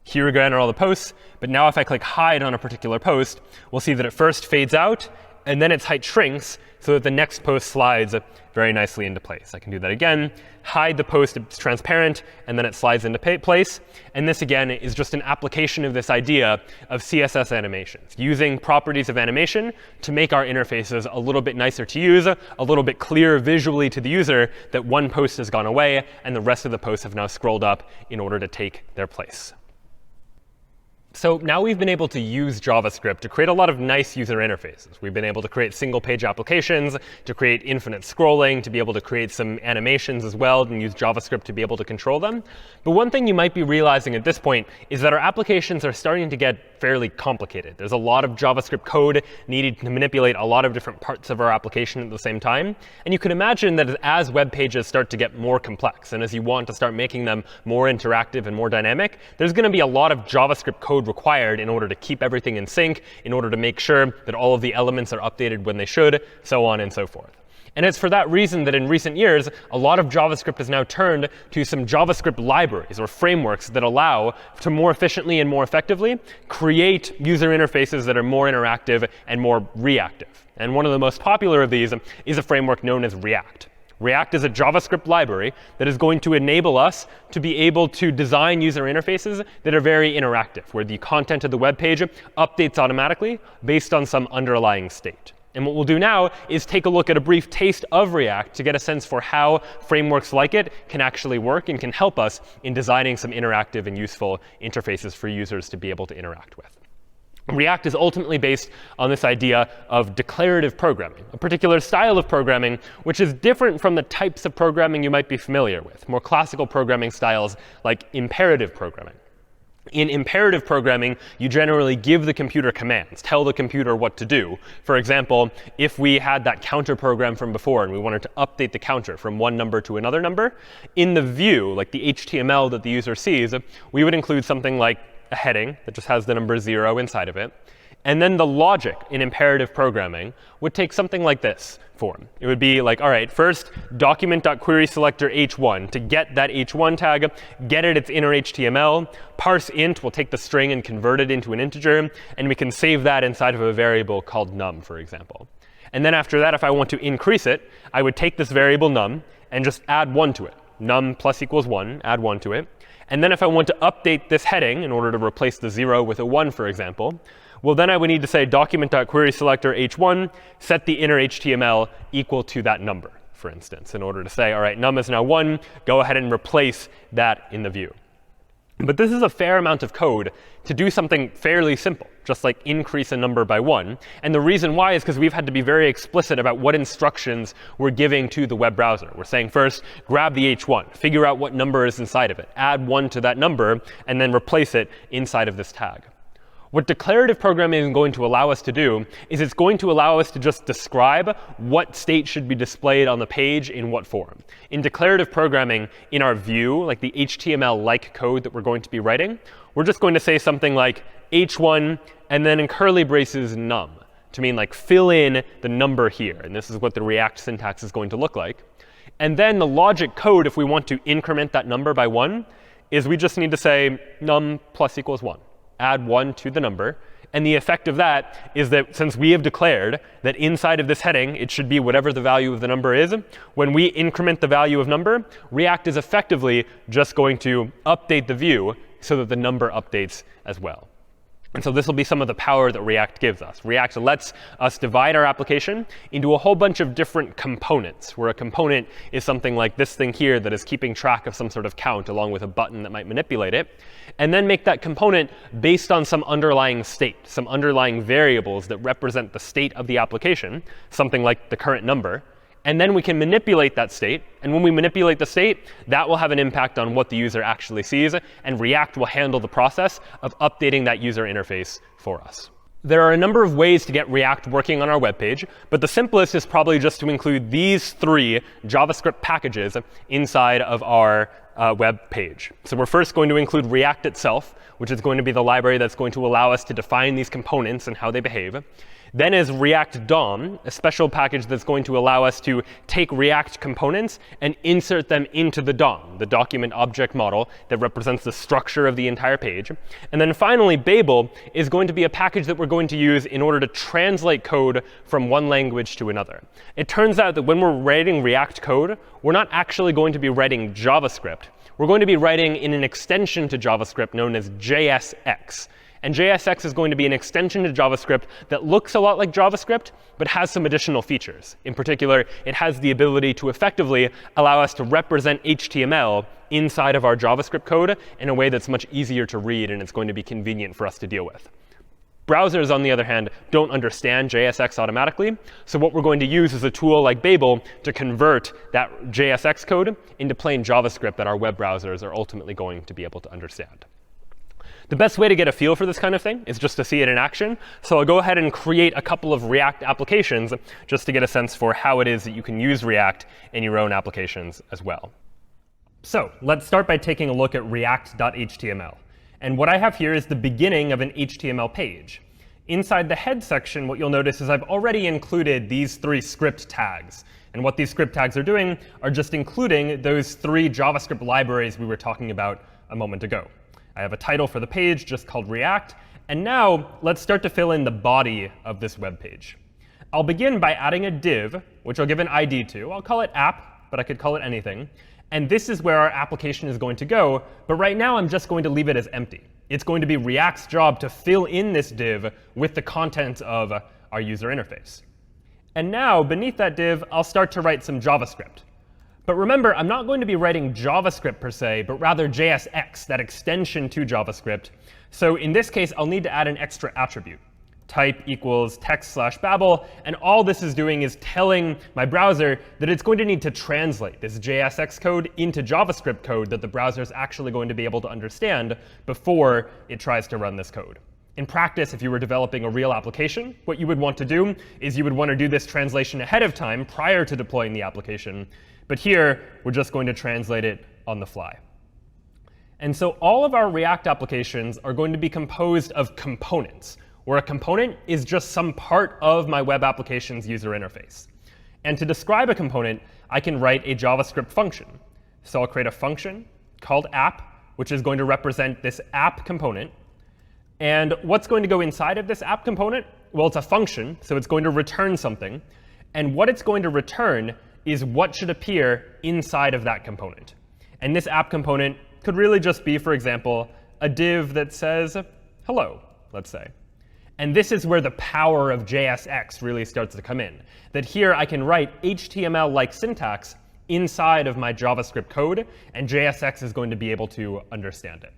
here again are all the posts. But now if I click hide on a particular post, we'll see that it first fades out, and then its height shrinks so that the next post slides very nicely into place. I can do that again. Hide the post, it's transparent, and then it slides into place. And this, again, is just an application of this idea of CSS animations, using properties of animation to make our interfaces a little bit nicer to use, a little bit clearer visually to the user that one post has gone away, and the rest of the posts have now scrolled up in order to take their place. So now we've been able to use JavaScript to create a lot of nice user interfaces. We've been able to create single-page applications, to create infinite scrolling, to be able to create some animations as well, and use JavaScript to be able to control them. But one thing you might be realizing at this point is that our applications are starting to get fairly complicated. There's a lot of JavaScript code needed to manipulate a lot of different parts of our application at the same time. And you can imagine that as web pages start to get more complex, and as you want to start making them more interactive and more dynamic, there's going to be a lot of JavaScript code required in order to keep everything in sync, in order to make sure that all of the elements are updated when they should, so on and so forth. And it's for that reason that in recent years, a lot of JavaScript has now turned to some JavaScript libraries or frameworks that allow to more efficiently and more effectively create user interfaces that are more interactive and more reactive. And one of the most popular of these is a framework known as React. React is a JavaScript library that is going to enable us to be able to design user interfaces that are very interactive, where the content of the web page updates automatically based on some underlying state. And what we'll do now is take a look at a brief taste of React to get a sense for how frameworks like it can actually work and can help us in designing some interactive and useful interfaces for users to be able to interact with. React is ultimately based on this idea of declarative programming, a particular style of programming which is different from the types of programming you might be familiar with, more classical programming styles like imperative programming. In imperative programming, you generally give the computer commands, tell the computer what to do. For example, if we had that counter program from before and we wanted to update the counter from one number to another number, in the view, like the HTML that the user sees, we would include something like a heading that just has the number 0 inside of it. And then the logic in imperative programming would take something like this form. It would be like, all right, first document.querySelector h1 to get that h1 tag, get it its inner HTML, parse int, we'll take the string and convert it into an integer, and we can save that inside of a variable called num, for example. And then after that, if I want to increase it, I would take this variable num and just add 1 to it. num plus equals 1, add 1 to it. And then if I want to update this heading in order to replace the 0 with a 1, for example, well, then I would need to say document.querySelector h1, set the inner HTML equal to that number, for instance, in order to say, all right, num is now 1. Go ahead and replace that in the view. But this is a fair amount of code to do something fairly simple, just like increase a number by 1. And the reason why is because we've had to be very explicit about what instructions we're giving to the web browser. We're saying first, grab the h1, figure out what number is inside of it, add 1 to that number, and then replace it inside of this tag. What declarative programming is going to allow us to do is it's going to allow us to just describe what state should be displayed on the page in what form. In declarative programming, in our view, like the HTML-like code that we're going to be writing, we're just going to say something like h1 and then in curly braces num to mean like fill in the number here. And this is what the React syntax is going to look like. And then the logic code, if we want to increment that number by 1, is we just need to say num plus equals 1. Add 1 to the number. And the effect of that is that since we have declared that inside of this heading, it should be whatever the value of the number is, when we increment the value of number, React is effectively just going to update the view so that the number updates as well. And so this will be some of the power that React gives us. React lets us divide our application into a whole bunch of different components, where a component is something like this thing here that is keeping track of some sort of count along with a button that might manipulate it, and then make that component based on some underlying state, some underlying variables that represent the state of the application, something like the current number. And then we can manipulate that state. And when we manipulate the state, that will have an impact on what the user actually sees. And React will handle the process of updating that user interface for us. There are a number of ways to get React working on our web page. But the simplest is probably just to include these 3 JavaScript packages inside of our web page. So we're first going to include React itself, which is going to be the library that's going to allow us to define these components and how they behave. Then is React DOM, a special package that's going to allow us to take React components and insert them into the DOM, the document object model that represents the structure of the entire page. And then finally, Babel is going to be a package that we're going to use in order to translate code from one language to another. It turns out that when we're writing React code, we're not actually going to be writing JavaScript. We're going to be writing in an extension to JavaScript known as JSX. And JSX is going to be an extension to JavaScript that looks a lot like JavaScript, but has some additional features. In particular, it has the ability to effectively allow us to represent HTML inside of our JavaScript code in a way that's much easier to read, and it's going to be convenient for us to deal with. Browsers, on the other hand, don't understand JSX automatically. So what we're going to use is a tool like Babel to convert that JSX code into plain JavaScript that our web browsers are ultimately going to be able to understand. The best way to get a feel for this kind of thing is just to see it in action. So I'll go ahead and create a couple of React applications just to get a sense for how it is that you can use React in your own applications as well. So let's start by taking a look at react.html. And what I have here is the beginning of an HTML page. Inside the head section, what you'll notice is I've already included these 3 script tags. And what these script tags are doing are just including those 3 JavaScript libraries we were talking about a moment ago. I have a title for the page just called React. And now let's start to fill in the body of this web page. I'll begin by adding a div, which I'll give an ID to. I'll call it app, but I could call it anything. And this is where our application is going to go. But right now, I'm just going to leave it as empty. It's going to be React's job to fill in this div with the contents of our user interface. And now, beneath that div, I'll start to write some JavaScript. But remember, I'm not going to be writing JavaScript per se, but rather JSX, that extension to JavaScript. So in this case, I'll need to add an extra attribute. Type equals text/Babel. And all this is doing is telling my browser that it's going to need to translate this JSX code into JavaScript code that the browser is actually going to be able to understand before it tries to run this code. In practice, if you were developing a real application, what you would want to do is you would want to do this translation ahead of time prior to deploying the application. But here, we're just going to translate it on the fly. And so all of our React applications are going to be composed of components, where a component is just some part of my web application's user interface. And to describe a component, I can write a JavaScript function. So I'll create a function called app, which is going to represent this app component. And what's going to go inside of this app component? Well, it's a function, so it's going to return something. And what it's going to return is what should appear inside of that component. And this app component could really just be, for example, a div that says hello, let's say. And this is where the power of JSX really starts to come in. That here I can write HTML-like syntax inside of my JavaScript code, and JSX is going to be able to understand it.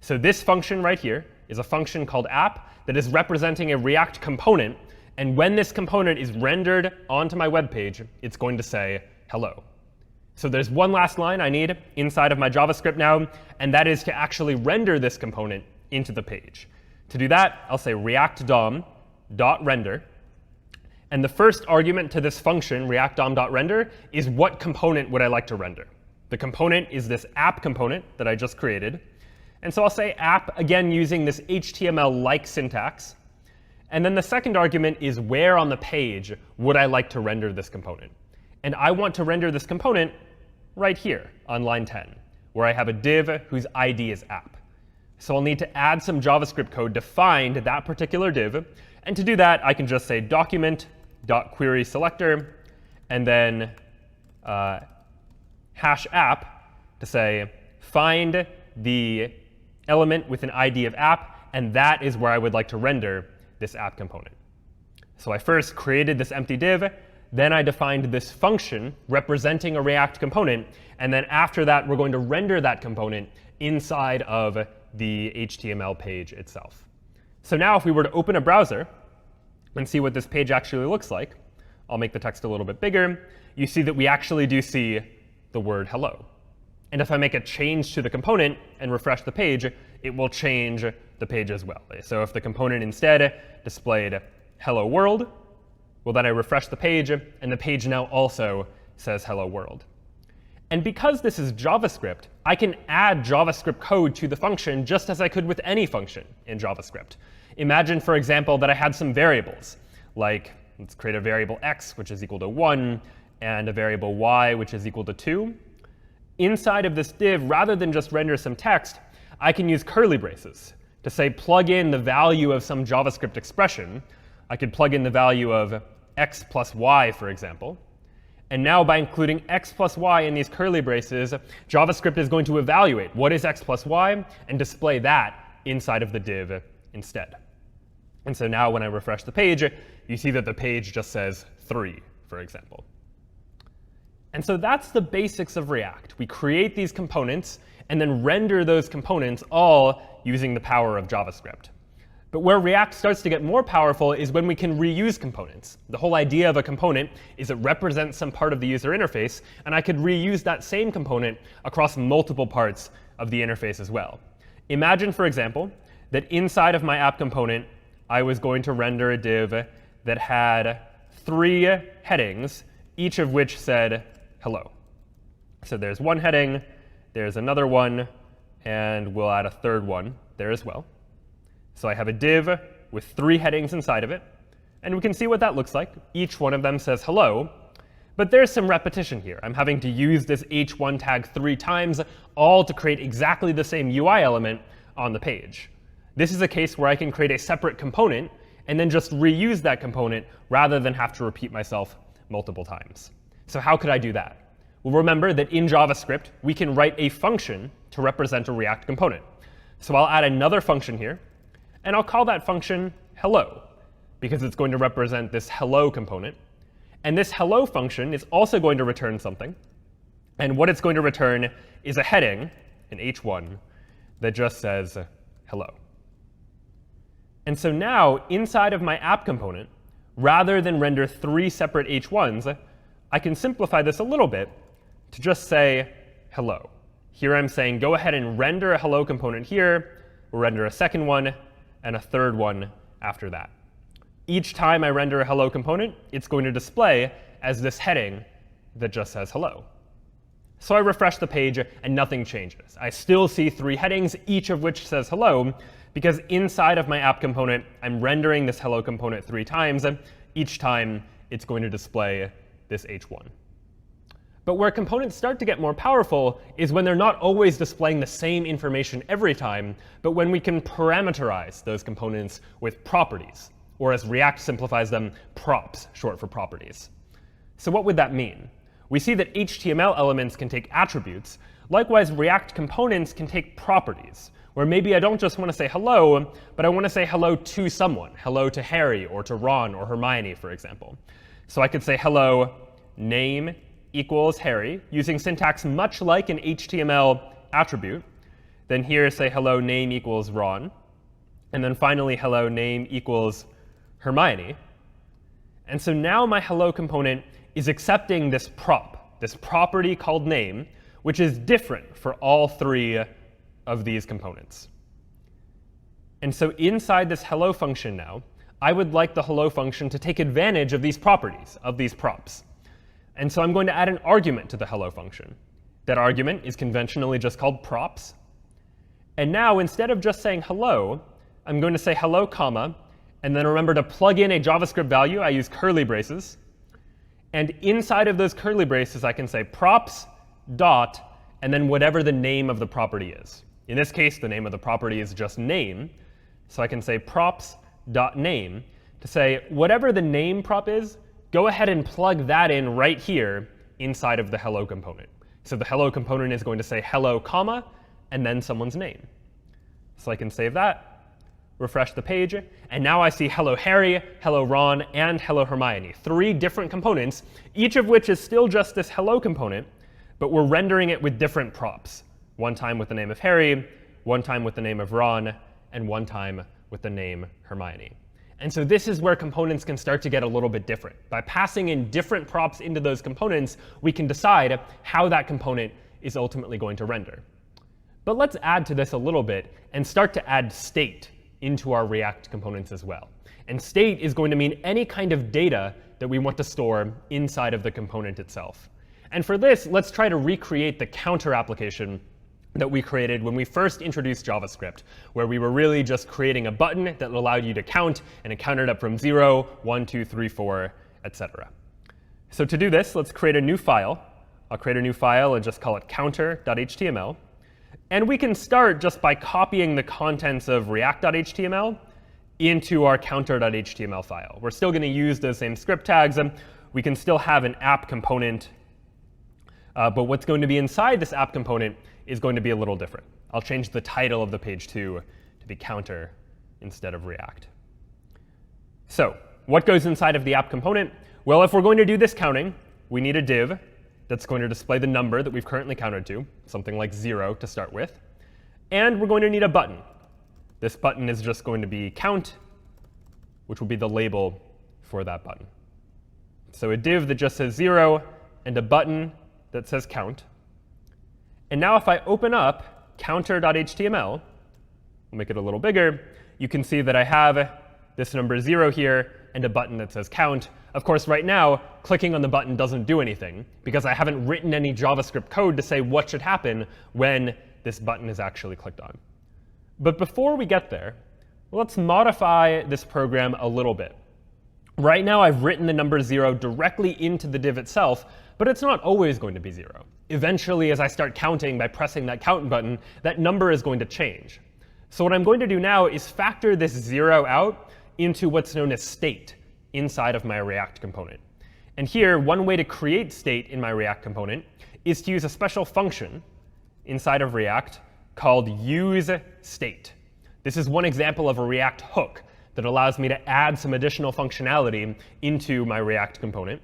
So this function right here is a function called app that is representing a React component. And when this component is rendered onto my web page, it's going to say hello. So there's one last line I need inside of my JavaScript now, and that is to actually render this component into the page. To do that, I'll say React DOM.render. And the first argument to this function, React DOM.render, is what component would I like to render. The component is this app component that I just created. And so I'll say app, again, using this HTML-like syntax. And then the second argument is where on the page would I like to render this component. And I want to render this component right here on line 10, where I have a div whose ID is app. So I'll need to add some JavaScript code to find that particular div. And to do that, I can just say document.querySelector, and then hash app to say find the element with an ID of app, and that is where I would like to render this app component. So I first created this empty div. Then I defined this function representing a React component. And then after that, we're going to render that component inside of the HTML page itself. So now if we were to open a browser and see what this page actually looks like, I'll make the text a little bit bigger. You see that we actually do see the word hello. And if I make a change to the component and refresh the page, it will change the page as well. So if the component instead displayed hello world, well, then I refresh the page, and the page now also says hello world. And because this is JavaScript, I can add JavaScript code to the function just as I could with any function in JavaScript. Imagine, for example, that I had some variables, like let's create a variable x, which is equal to 1, and a variable y, which is equal to 2. Inside of this div, rather than just render some text, I can use curly braces to say plug in the value of some JavaScript expression. I could plug in the value of x plus y, for example. And now by including x plus y in these curly braces, JavaScript is going to evaluate what is x plus y and display that inside of the div instead. And so now when I refresh the page, you see that the page just says 3, for example. And so that's the basics of React. We create these components and then render those components all using the power of JavaScript. But where React starts to get more powerful is when we can reuse components. The whole idea of a component is it represents some part of the user interface, and I could reuse that same component across multiple parts of the interface as well. Imagine, for example, that inside of my app component, I was going to render a div that had 3 headings, each of which said hello. So there's one heading, there's another one, and we'll add a third one there as well. So I have a div with 3 headings inside of it. And we can see what that looks like. Each one of them says hello. But there's some repetition here. I'm having to use this h1 tag 3 times, all to create exactly the same UI element on the page. This is a case where I can create a separate component and then just reuse that component rather than have to repeat myself multiple times. So how could I do that? Well, remember that in JavaScript, we can write a function to represent a React component. So I'll add another function here. And I'll call that function hello, because it's going to represent this hello component. And this hello function is also going to return something. And what it's going to return is a heading, an h1, that just says hello. And so now, inside of my app component, rather than render 3 separate h1s, I can simplify this a little bit to just say hello. Here I'm saying go ahead and render a hello component here. We'll render a second one, and a third one after that. Each time I render a hello component, it's going to display as this heading that just says hello. So I refresh the page, and nothing changes. I still see 3 headings, each of which says hello, because inside of my app component, I'm rendering this hello component 3 times. Each time, it's going to display this h1. But where components start to get more powerful is when they're not always displaying the same information every time, but when we can parameterize those components with properties, or as React simplifies them, props, short for properties. So what would that mean? We see that HTML elements can take attributes, Likewise, React components can take properties, where maybe I don't just want to say hello, but I want to say hello to someone, hello to Harry or to Ron or Hermione, for example. So I could say hello name equals Harry, using syntax much like an HTML attribute. Then here say hello name equals Ron. And then finally hello name equals Hermione. And so now my hello component is accepting this prop, this property called name, which is different for all three of these components. And so inside this hello function now, I would like the hello function to take advantage of these properties, of these props. And so I'm going to add an argument to the hello function. That argument is conventionally just called props. And now instead of just saying hello, I'm going to say hello, comma, and then remember to plug in a JavaScript value. I use curly braces. And inside of those curly braces, I can say props dot, and then whatever the name of the property is. In this case, the name of the property is just name. So I can say props dot name to say whatever the name prop is, go ahead and plug that in right here inside of the hello component. So the hello component is going to say hello, comma, and then someone's name. So I can save that, refresh the page, and now I see hello Harry, hello Ron, and hello Hermione. Three different components, each of which is still just this hello component, but we're rendering it with different props. One time with the name of Harry, one time with the name of Ron, and one time with the name Hermione. And so this is where components can start to get a little bit different. By passing in different props into those components, we can decide how that component is ultimately going to render. But let's add to this a little bit and start to add state into our React components as well. And state is going to mean any kind of data that we want to store inside of the component itself. And for this, let's try to recreate the counter application that we created when we first introduced JavaScript, where we were really just creating a button that allowed you to count, and it counted up from 0, 1, 2, 3, 4, etc. So to do this, let's create a new file. I'll create a new file and just call it counter.html. And we can start just by copying the contents of react.html into our counter.html file. We're still going to use those same script tags. We can still have an app component. But what's going to be inside this app component is going to be a little different. I'll change the title of the page to be counter instead of React. So what goes inside of the app component? Well, if we're going to do this counting, we need a div that's going to display the number that we've currently counted to, something like 0 to start with. And we're going to need a button. This button is just going to be count, which will be the label for that button. So a div that just says 0 and a button that says count. And now if I open up counter.html, we'll make it a little bigger, you can see that I have this number 0 here and a button that says count. Of course, right now, clicking on the button doesn't do anything, because I haven't written any JavaScript code to say what should happen when this button is actually clicked on. But before we get there, let's modify this program a little bit. Right now, I've written the number 0 directly into the div itself, but it's not always going to be 0. Eventually, as I start counting by pressing that count button, that number is going to change. So what I'm going to do now is factor this 0 out into what's known as state inside of my React component. And here, one way to create state in my React component is to use a special function inside of React called useState. This is one example of a React hook that allows me to add some additional functionality into my React component.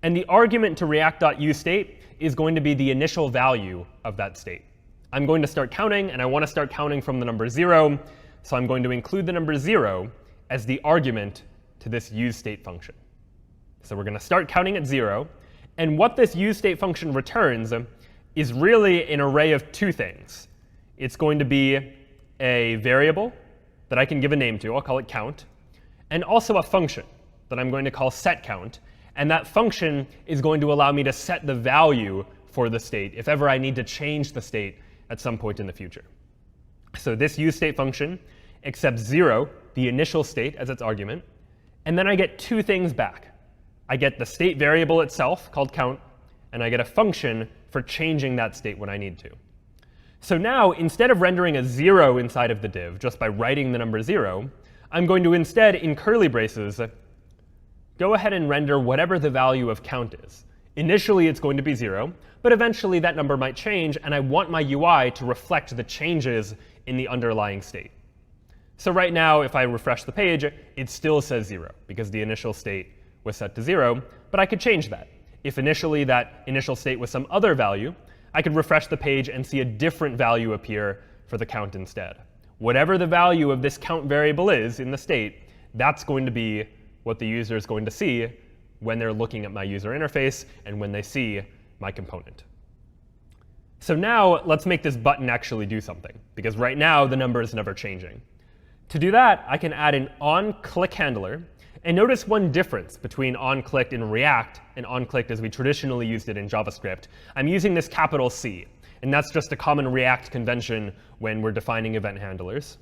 And the argument to react.useState is going to be the initial value of that state. I'm going to start counting, and I want to start counting from the number 0. So I'm going to include the number 0 as the argument to this useState function. So we're going to start counting at 0. And what this useState function returns is really an array of two things. It's going to be a variable that I can give a name to. I'll call it count. And also a function that I'm going to call setCount. And that function is going to allow me to set the value for the state if ever I need to change the state at some point in the future. So this useState function accepts 0, the initial state, as its argument. And then I get two things back. I get the state variable itself, called count, and I get a function for changing that state when I need to. So now, instead of rendering a 0 inside of the div just by writing the number 0, I'm going to instead, in curly braces, go ahead and render whatever the value of count is. Initially, it's going to be 0, but eventually that number might change, and I want my UI to reflect the changes in the underlying state. So right now, if I refresh the page, it still says 0, because the initial state was set to 0, but I could change that. If initially that initial state was some other value, I could refresh the page and see a different value appear for the count instead. Whatever the value of this count variable is in the state, that's going to be what the user is going to see when they're looking at my user interface and when they see my component. So now let's make this button actually do something, because right now the number is never changing. To do that, I can add an onClick handler. And notice one difference between onClicked in React and onClicked as we traditionally used it in JavaScript. I'm using this capital C. And that's just a common React convention when we're defining event handlers.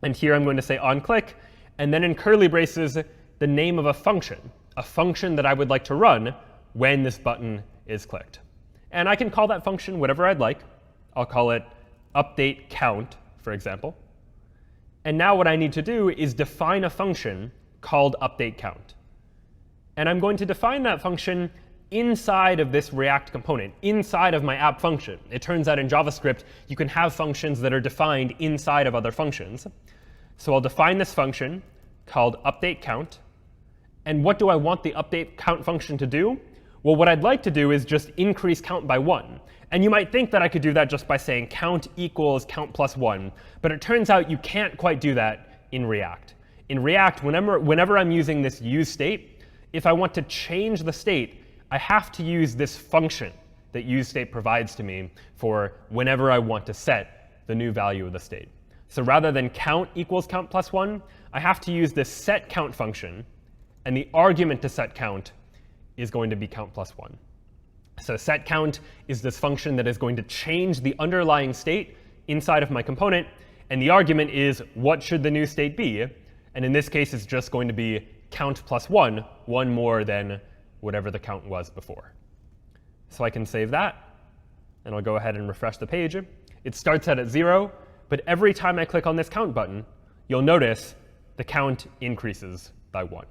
And here I'm going to say onClick, and then in curly braces, the name of a function that I would like to run when this button is clicked. And I can call that function whatever I'd like. I'll call it update count, for example. And now what I need to do is define a function called update count. And I'm going to define that function inside of this React component, inside of my app function. It turns out in JavaScript, you can have functions that are defined inside of other functions. So I'll define this function called update count. And what do I want the update count function to do? Well, what I'd like to do is just increase count by 1. And you might think that I could do that just by saying count equals count plus 1. But it turns out you can't quite do that in React. In React, whenever I'm using this useState, if I want to change the state, I have to use this function that useState provides to me for whenever I want to set the new value of the state. So rather than count equals count plus 1, I have to use this setCount function. And the argument to setCount is going to be count plus 1. So setCount is this function that is going to change the underlying state inside of my component. And the argument is, what should the new state be? And in this case, it's just going to be count plus 1, one more than whatever the count was before. So I can save that. And I'll go ahead and refresh the page. It starts out at 0. But every time I click on this count button, you'll notice the count increases by 1.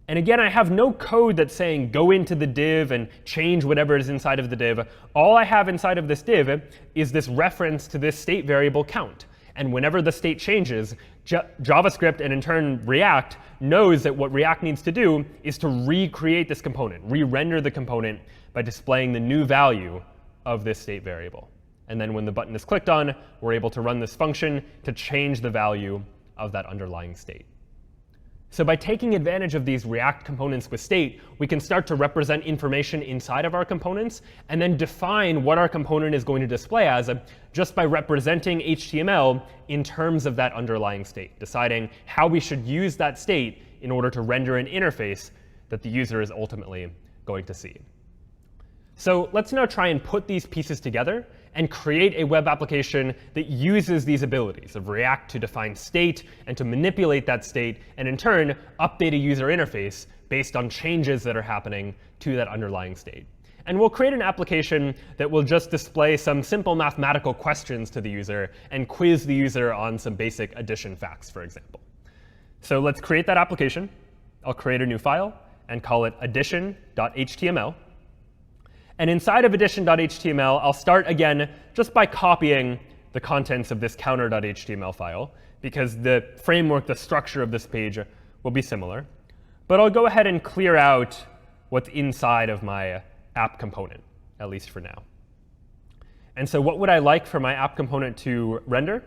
And again, I have no code that's saying go into the div and change whatever is inside of the div. All I have inside of this div is this reference to this state variable count. And whenever the state changes, JavaScript and in turn React knows that what React needs to do is to recreate this component, re-render the component by displaying the new value of this state variable. And then when the button is clicked on, we're able to run this function to change the value of that underlying state. So by taking advantage of these React components with state, we can start to represent information inside of our components and then define what our component is going to display as just by representing HTML in terms of that underlying state, deciding how we should use that state in order to render an interface that the user is ultimately going to see. So let's now try and put these pieces together and create a web application that uses these abilities of React to define state and to manipulate that state, and in turn, update a user interface based on changes that are happening to that underlying state. And we'll create an application that will just display some simple mathematical questions to the user and quiz the user on some basic addition facts, for example. So let's create that application. I'll create a new file and call it addition.html. And inside of addition.html, I'll start again just by copying the contents of this counter.html file, because the framework, the structure of this page will be similar. But I'll go ahead and clear out what's inside of my app component, at least for now. And so what would I like for my app component to render?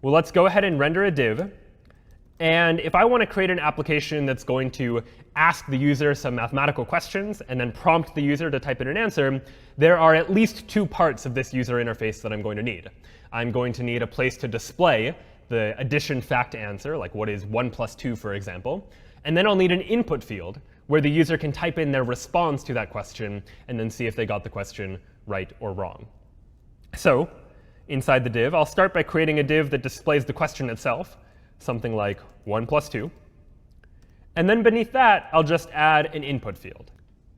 Well, let's go ahead and render a div. And if I want to create an application that's going to ask the user some mathematical questions and then prompt the user to type in an answer, there are at least 2 parts of this user interface that I'm going to need. I'm going to need a place to display the addition fact answer, like what is 1 plus 2, for example. And then I'll need an input field where the user can type in their response to that question and then see if they got the question right or wrong. So inside the div, I'll start by creating a div that displays the question itself, something like 1 plus 2. And then beneath that, I'll just add an input field.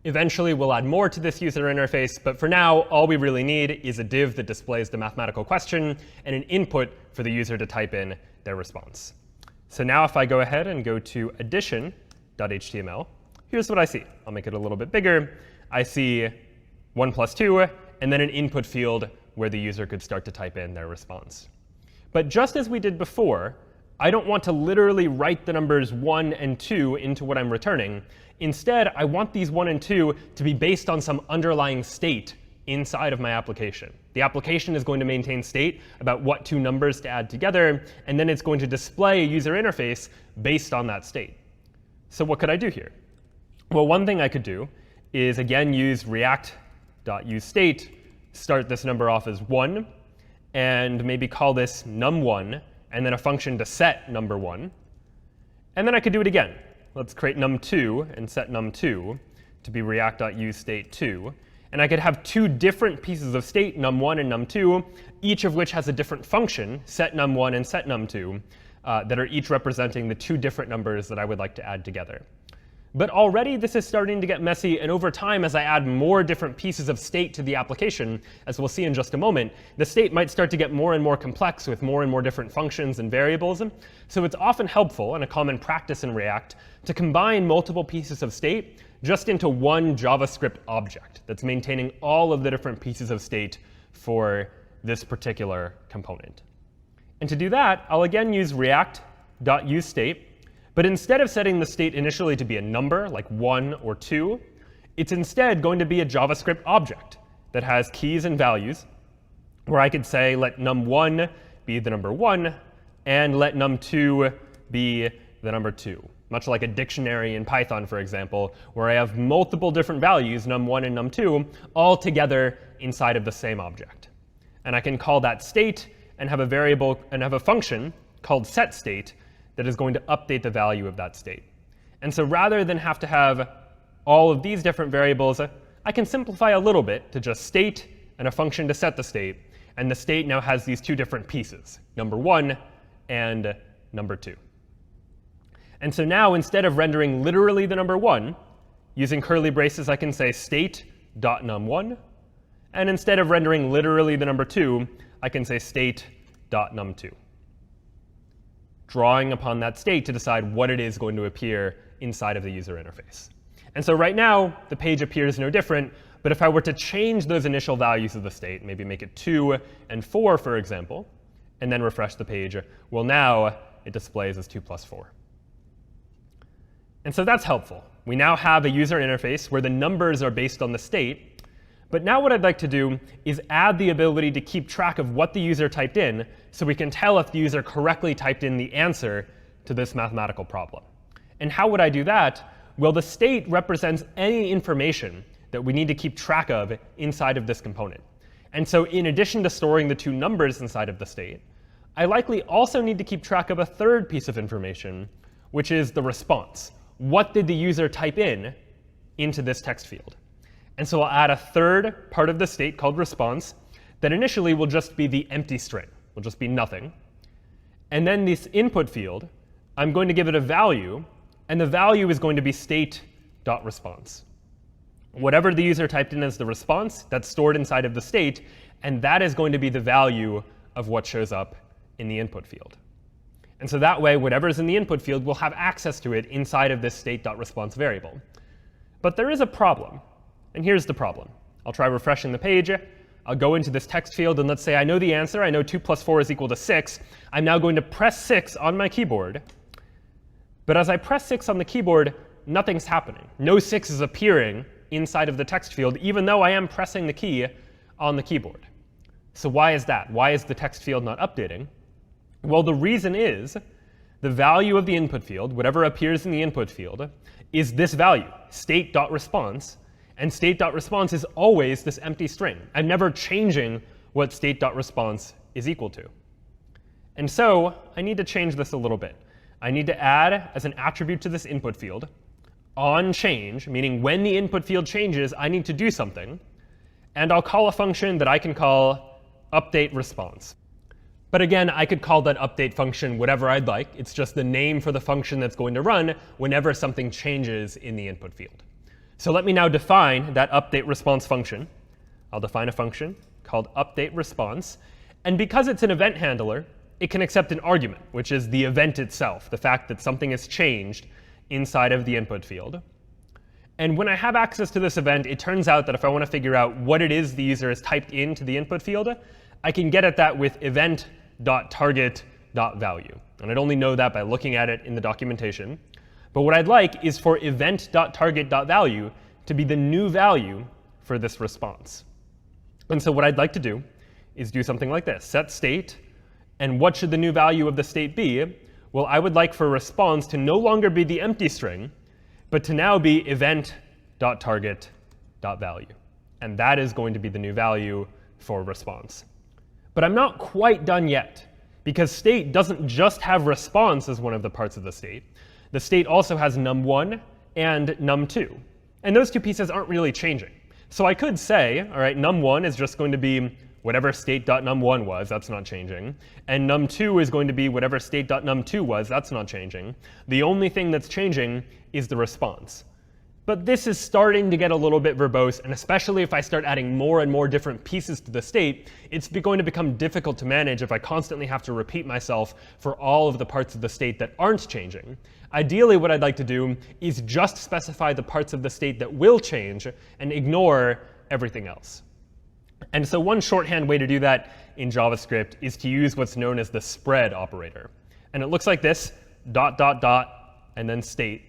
Eventually, we'll add more to this user interface. But for now, all we really need is a div that displays the mathematical question and an input for the user to type in their response. So now if I go ahead and go to addition.html, here's what I see. I'll make it a little bit bigger. I see 1 plus 2, and then an input field where the user could start to type in their response. But just as we did before, I don't want to literally write the numbers 1 and 2 into what I'm returning. Instead, I want these 1 and 2 to be based on some underlying state inside of my application. The application is going to maintain state about what two numbers to add together, and then it's going to display a user interface based on that state. So what could I do here? Well, one thing I could do is, again, use react.useState, start this number off as 1, and maybe call this num1, and then a function to set number 1. And then I could do it again. Let's create num2 and set num2 to be react.useState2. And I could have two different pieces of state, num1 and num2, each of which has a different function, set num1 and set num2, that are each representing the two different numbers that I would like to add together. But already this is starting to get messy, and over time, as I add more different pieces of state to the application, as we'll see in just a moment, the state might start to get more and more complex with more and more different functions and variables. So it's often helpful, and a common practice in React, to combine multiple pieces of state just into one JavaScript object that's maintaining all of the different pieces of state for this particular component. And to do that, I'll again use react.useState. But instead of setting the state initially to be a number, like 1 or 2, it's instead going to be a JavaScript object that has keys and values, where I could say let num1 be the number 1, and let num2 be the number 2. Much like a dictionary in Python, for example, where I have multiple different values, num1 and num2, all together inside of the same object. And I can call that state and have a variable and have a function called setState that is going to update the value of that state. And so rather than have to have all of these different variables, I can simplify a little bit to just state and a function to set the state. And the state now has these two different pieces, number 1 and number 2. And so now, instead of rendering literally the number 1, using curly braces, I can say state.num1. And instead of rendering literally the number 2, I can say state.num2, drawing upon that state to decide what it is going to appear inside of the user interface. And so right now, the page appears no different. But if I were to change those initial values of the state, maybe make it 2 and 4, for example, and then refresh the page, well, now it displays as 2 plus 4. And so that's helpful. We now have a user interface where the numbers are based on the state. But now what I'd like to do is add the ability to keep track of what the user typed in, so we can tell if the user correctly typed in the answer to this mathematical problem. And how would I do that? Well, the state represents any information that we need to keep track of inside of this component. And so in addition to storing the two numbers inside of the state, I likely also need to keep track of a third piece of information, which is the response. What did the user type in into this text field? And so I'll add a third part of the state called response that initially will just be the empty string, will just be nothing. And then this input field, I'm going to give it a value, and the value is going to be state.response. Whatever the user typed in as the response, that's stored inside of the state, and that is going to be the value of what shows up in the input field. And so that way, whatever is in the input field will have access to it inside of this state.response variable. But there is a problem. And here's the problem. I'll try refreshing the page. I'll go into this text field, and let's say I know the answer. I know 2 plus 4 is equal to 6. I'm now going to press 6 on my keyboard. But as I press 6 on the keyboard, nothing's happening. No 6 is appearing inside of the text field, even though I am pressing the key on the keyboard. So why is that? Why is the text field not updating? Well, the reason is the value of the input field, whatever appears in the input field, is this value, state.response. And state.response is always this empty string. I'm never changing what state.response is equal to. And so I need to change this a little bit. I need to add, as an attribute to this input field, onChange, meaning when the input field changes, I need to do something. And I'll call a function that I can call updateResponse. But again, I could call that update function whatever I'd like. It's just the name for the function that's going to run whenever something changes in the input field. So let me now define that updateResponse function. I'll define a function called updateResponse. And because it's an event handler, it can accept an argument, which is the event itself, the fact that something has changed inside of the input field. And when I have access to this event, it turns out that if I want to figure out what it is the user has typed into the input field, I can get at that with event.target.value. And I'd only know that by looking at it in the documentation. But what I'd like is for event.target.value to be the new value for this response. And so what I'd like to do is do something like this. Set state. And what should the new value of the state be? Well, I would like for response to no longer be the empty string, but to now be event.target.value. And that is going to be the new value for response. But I'm not quite done yet, because state doesn't just have response as one of the parts of the state. The state also has num1 and num2. And those two pieces aren't really changing. So I could say, all right, num1 is just going to be whatever state.num1 was, that's not changing. And num2 is going to be whatever state.num2 was, that's not changing. The only thing that's changing is the response. But this is starting to get a little bit verbose, and especially if I start adding more and more different pieces to the state, it's going to become difficult to manage if I constantly have to repeat myself for all of the parts of the state that aren't changing. Ideally, what I'd like to do is just specify the parts of the state that will change and ignore everything else. And so one shorthand way to do that in JavaScript is to use what's known as the spread operator. And it looks like this, ... and then state.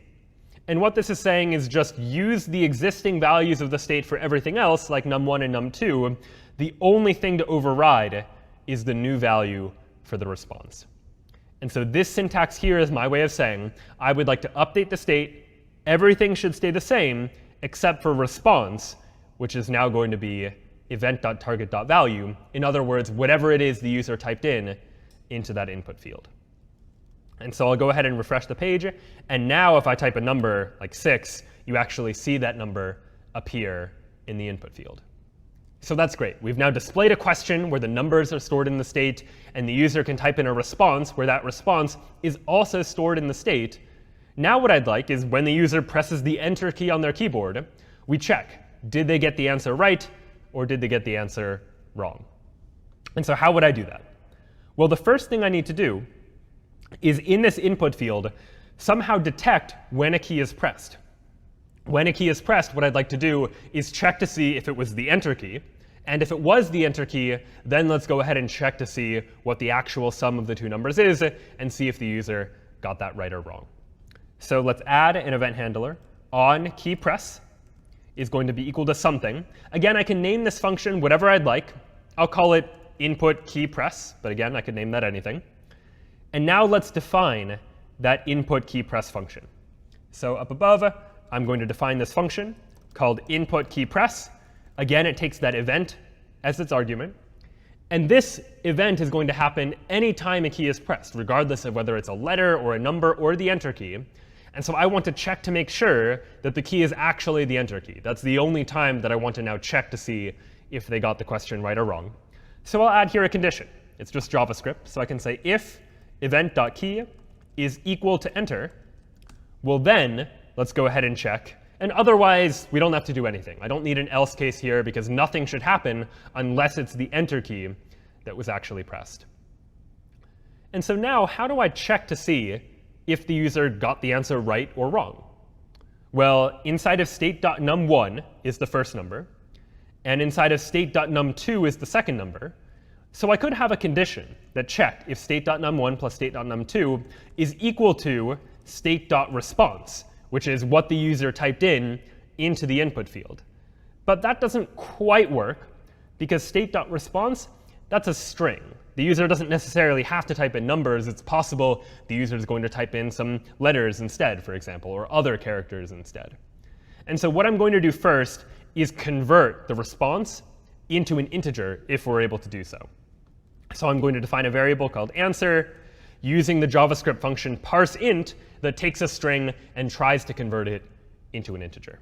And what this is saying is just use the existing values of the state for everything else, like num1 and num2. The only thing to override is the new value for the response. And so this syntax here is my way of saying I would like to update the state. Everything should stay the same except for response, which is now going to be event.target.value. In other words, whatever it is the user typed into that input field. And so I'll go ahead and refresh the page. And now if I type a number like 6, you actually see that number appear in the input field. So that's great. We've now displayed a question where the numbers are stored in the state, and the user can type in a response where that response is also stored in the state. Now what I'd like is when the user presses the Enter key on their keyboard, we check, did they get the answer right, or did they get the answer wrong? And so how would I do that? Well, the first thing I need to do is in this input field somehow detect when a key is pressed. When a key is pressed, what I'd like to do is check to see if it was the Enter key. And if it was the Enter key, then let's go ahead and check to see what the actual sum of the two numbers is and see if the user got that right or wrong. So let's add an event handler. On key press is going to be equal to something. Again, I can name this function whatever I'd like. I'll call it input key press. But again, I could name that anything. And now let's define that input key press function. So up above, I'm going to define this function called input key press. Again, it takes that event as its argument. And this event is going to happen anytime a key is pressed, regardless of whether it's a letter or a number or the Enter key. And so I want to check to make sure that the key is actually the Enter key. That's the only time that I want to now check to see if they got the question right or wrong. So I'll add here a condition. It's just JavaScript. So I can say if event.key is equal to Enter, well then, let's go ahead and check. And otherwise, we don't have to do anything. I don't need an else case here because nothing should happen unless it's the Enter key that was actually pressed. And so now, how do I check to see if the user got the answer right or wrong? Well, inside of state.num1 is the first number. And inside of state.num2 is the second number. So I could have a condition that checked if state.num1 plus state.num2 is equal to state.response, which is what the user typed into the input field. But that doesn't quite work, because state.response, that's a string. The user doesn't necessarily have to type in numbers. It's possible the user is going to type in some letters instead, for example, or other characters instead. And so what I'm going to do first is convert the response into an integer if we're able to do so. So I'm going to define a variable called answer using the JavaScript function parseInt that takes a string and tries to convert it into an integer.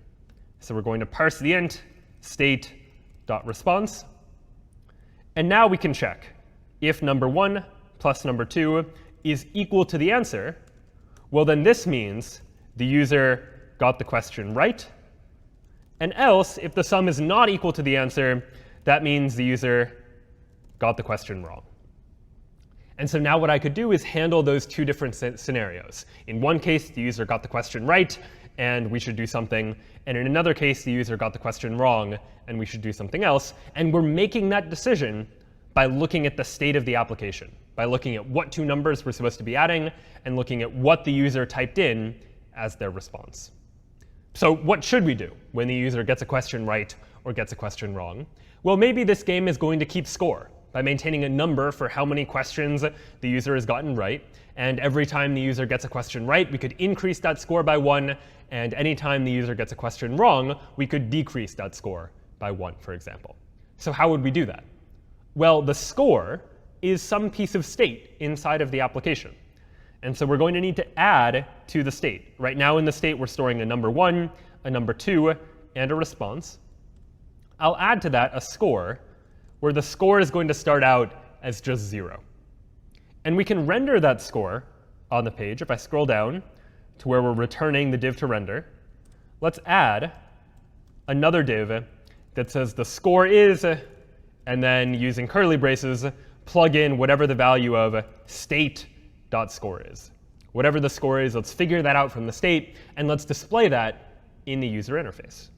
So we're going to parse the int state.response. And now we can check if number 1 plus number 2 is equal to the answer. Well, then this means the user got the question right. And else, if the sum is not equal to the answer, that means the user got the question wrong. And so now what I could do is handle those two different scenarios. In one case, the user got the question right, and we should do something. And in another case, the user got the question wrong, and we should do something else. And we're making that decision by looking at the state of the application, by looking at what two numbers we're supposed to be adding, and looking at what the user typed in as their response. So what should we do when the user gets a question right or gets a question wrong? Well, maybe this game is going to keep score by maintaining a number for how many questions the user has gotten right. And every time the user gets a question right, we could increase that score by 1. And any time the user gets a question wrong, we could decrease that score by 1, for example. So how would we do that? Well, the score is some piece of state inside of the application. And so we're going to need to add to the state. Right now in the state, we're storing a number 1, a number 2, and a response. I'll add to that a score, where the score is going to start out as just 0. And we can render that score on the page. If I scroll down to where we're returning the div to render, let's add another div that says the score is, and then using curly braces, plug in whatever the value of state.score is. Whatever the score is, let's figure that out from the state, and let's display that in the user interface.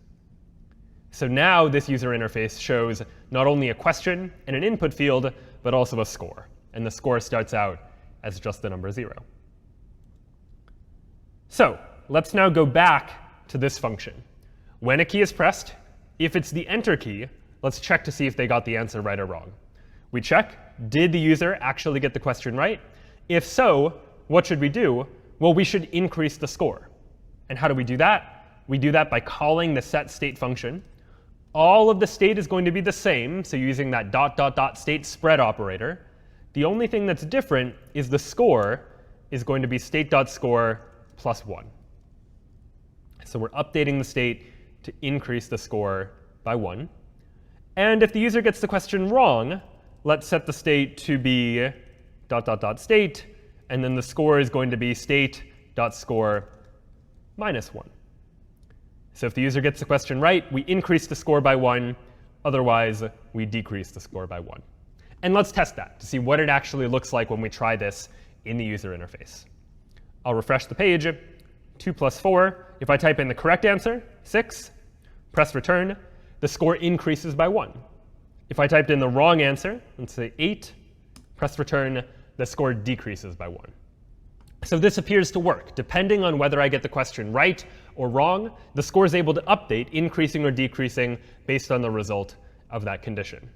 So now this user interface shows not only a question and an input field, but also a score. And the score starts out as just the number 0. So let's now go back to this function. When a key is pressed, if it's the enter key, let's check to see if they got the answer right or wrong. We check, did the user actually get the question right? If so, what should we do? Well, we should increase the score. And how do we do that? We do that by calling the setState function. All of the state is going to be the same, so using that ... state spread operator. The only thing that's different is the score is going to be state.score plus 1. So we're updating the state to increase the score by 1. And if the user gets the question wrong, let's set the state to be ... state, and then the score is going to be state.score minus 1. So if the user gets the question right, we increase the score by 1. Otherwise, we decrease the score by 1. And let's test that to see what it actually looks like when we try this in the user interface. I'll refresh the page. 2 plus 4. If I type in the correct answer, 6, press return, the score increases by 1. If I typed in the wrong answer, let's say 8, press return, the score decreases by 1. So this appears to work. Depending on whether I get the question right or wrong, the score is able to update, increasing or decreasing based on the result of that condition.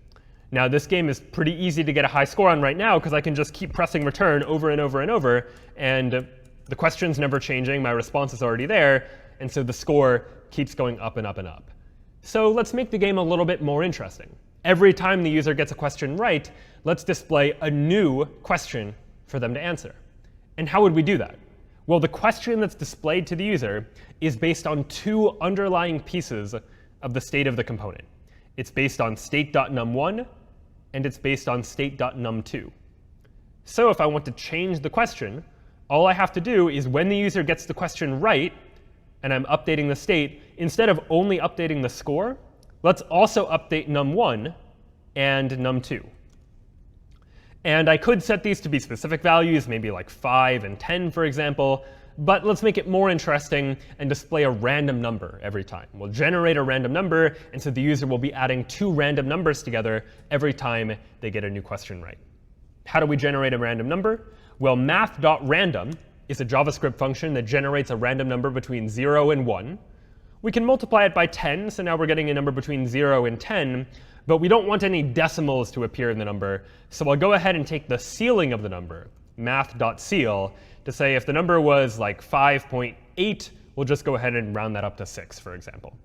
Now, this game is pretty easy to get a high score on right now, because I can just keep pressing return over and over and over, and the question's never changing. My response is already there, and so the score keeps going up and up and up. So let's make the game a little bit more interesting. Every time the user gets a question right, let's display a new question for them to answer. And how would we do that? Well, the question that's displayed to the user is based on two underlying pieces of the state of the component. It's based on state.num1, and it's based on state.num2. So if I want to change the question, all I have to do is when the user gets the question right, and I'm updating the state, instead of only updating the score, let's also update num1 and num2. And I could set these to be specific values, maybe like 5 and 10, for example. But let's make it more interesting and display a random number every time. We'll generate a random number, and so the user will be adding two random numbers together every time they get a new question right. How do we generate a random number? Well, math.random is a JavaScript function that generates a random number between 0 and 1. We can multiply it by 10, so now we're getting a number between 0 and 10. But we don't want any decimals to appear in the number. So I'll go ahead and take the ceiling of the number, math.ceil, to say if the number was like 5.8, we'll just go ahead and round that up to 6, for example.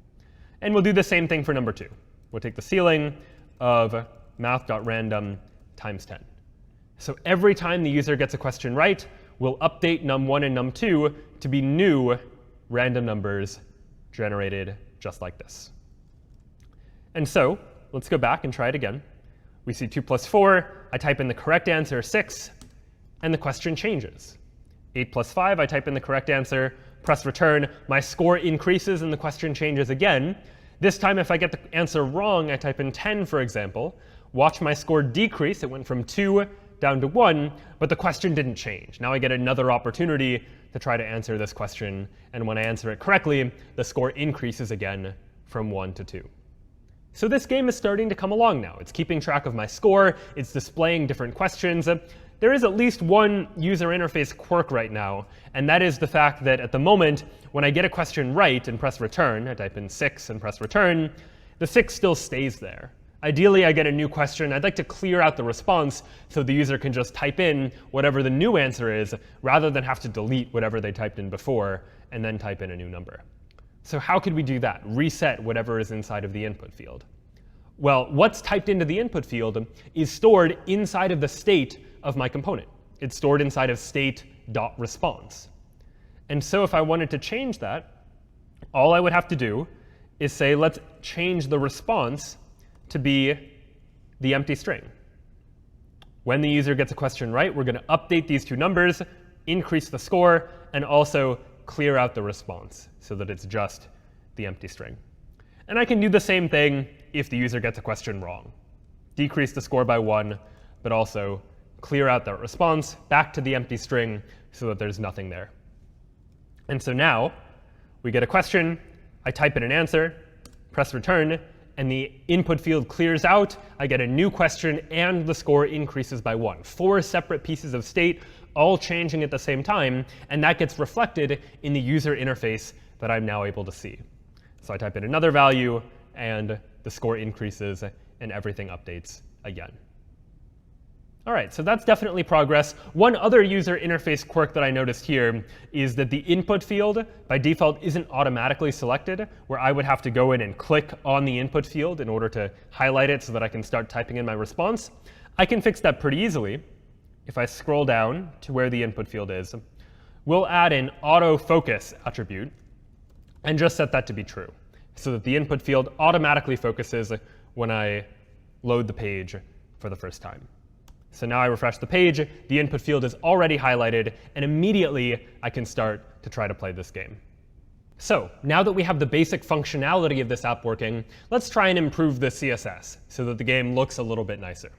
And we'll do the same thing for number 2. We'll take the ceiling of math.random times 10. So every time the user gets a question right, we'll update num1 and num2 to be new random numbers generated just like this. And so let's go back and try it again. We see 2 plus 4. I type in the correct answer, 6, and the question changes. 8 plus 5, I type in the correct answer, press return. My score increases, and the question changes again. This time, if I get the answer wrong, I type in 10, for example. Watch my score decrease. It went from 2 down to 1, but the question didn't change. Now I get another opportunity to try to answer this question. And when I answer it correctly, the score increases again from 1 to 2. So this game is starting to come along now. It's keeping track of my score. It's displaying different questions. There is at least one user interface quirk right now, and that is the fact that at the moment, when I get a question right and press return, I type in 6 and press return, the 6 still stays there. Ideally, I get a new question. I'd like to clear out the response so the user can just type in whatever the new answer is, rather than have to delete whatever they typed in before and then type in a new number. So how could we do that? Reset whatever is inside of the input field. Well, what's typed into the input field is stored inside of the state of my component. It's stored inside of state.response. And so if I wanted to change that, all I would have to do is say, let's change the response to be the empty string. When the user gets a question right, we're going to update these two numbers, increase the score, and also clear out the response so that it's just the empty string. And I can do the same thing if the user gets a question wrong. Decrease the score by 1, but also clear out that response back to the empty string so that there's nothing there. And so now we get a question. I type in an answer, press return, and the input field clears out. I get a new question, and the score increases by 1. 4 separate pieces of state all changing at the same time, and that gets reflected in the user interface that I'm now able to see. So I type in another value, and the score increases, and everything updates again. All right, so that's definitely progress. One other user interface quirk that I noticed here is that the input field, by default, isn't automatically selected, where I would have to go in and click on the input field in order to highlight it so that I can start typing in my response. I can fix that pretty easily. If I scroll down to where the input field is, we'll add an autofocus attribute and just set that to be true, so that the input field automatically focuses when I load the page for the first time. So now I refresh the page, the input field is already highlighted, and immediately I can start to try to play this game. So now that we have the basic functionality of this app working, let's try and improve the CSS so that the game looks a little bit nicer.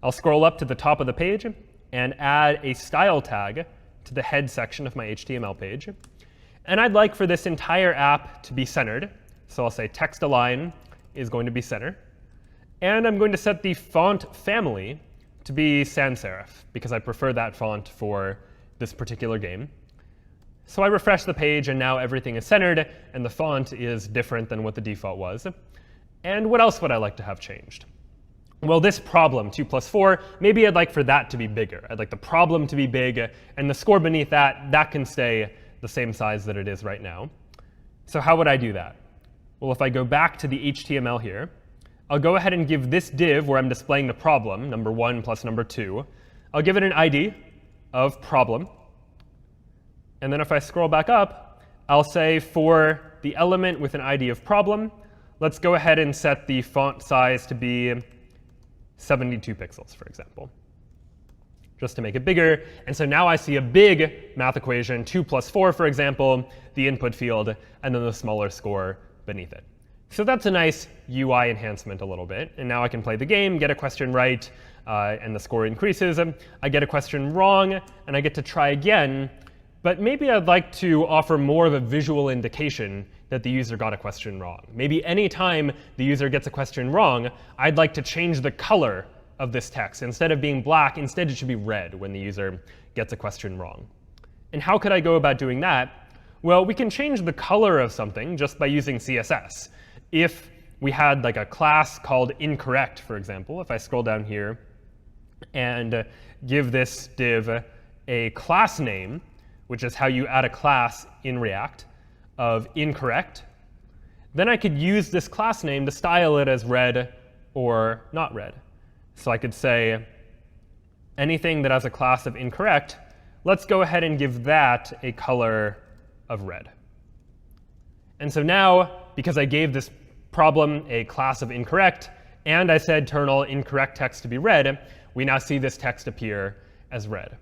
I'll scroll up to the top of the page and add a style tag to the head section of my HTML page. And I'd like for this entire app to be centered. So I'll say text align is going to be center. And I'm going to set the font family to be sans serif, because I prefer that font for this particular game. So I refresh the page, and now everything is centered, and the font is different than what the default was. And what else would I like to have changed? Well, this problem, 2 plus 4, maybe I'd like for that to be bigger. I'd like the problem to be big, and the score beneath that, that can stay the same size that it is right now. So how would I do that? Well, if I go back to the HTML here, I'll go ahead and give this div where I'm displaying the problem, number 1 plus number 2, I'll give it an ID of problem. And then if I scroll back up, I'll say for the element with an ID of problem, let's go ahead and set the font size to be 72 pixels, for example, just to make it bigger. And so now I see a big math equation, 2 plus 4, for example, the input field, and then the smaller score beneath it. So that's a nice UI enhancement a little bit. And now I can play the game, get a question right, and the score increases. I get a question wrong, and I get to try again. But maybe I'd like to offer more of a visual indication that the user got a question wrong. Maybe any time the user gets a question wrong, I'd like to change the color of this text. Instead of being black, instead it should be red when the user gets a question wrong. And how could I go about doing that? Well, we can change the color of something just by using CSS. If we had like a class called incorrect, for example, if I scroll down here and give this div a class name, which is how you add a class in React, of incorrect, then I could use this class name to style it as red or not red. So I could say anything that has a class of incorrect, let's go ahead and give that a color of red. And so now, because I gave this problem a class of incorrect, and I said turn all incorrect text to be red, we now see this text appear as red.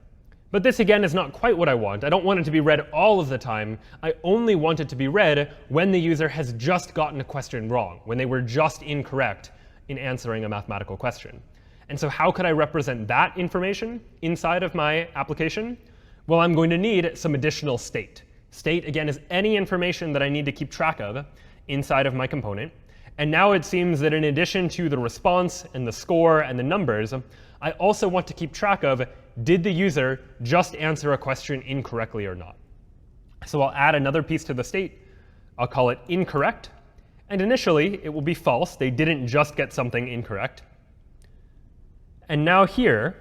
But this, again, is not quite what I want. I don't want it to be red all of the time. I only want it to be red when the user has just gotten a question wrong, when they were just incorrect in answering a mathematical question. And so how could I represent that information inside of my application? Well, I'm going to need some additional state. State, again, is any information that I need to keep track of inside of my component. And now it seems that in addition to the response and the score and the numbers, I also want to keep track of, did the user just answer a question incorrectly or not? So I'll add another piece to the state. I'll call it incorrect. And initially, it will be false. They didn't just get something incorrect. And now here,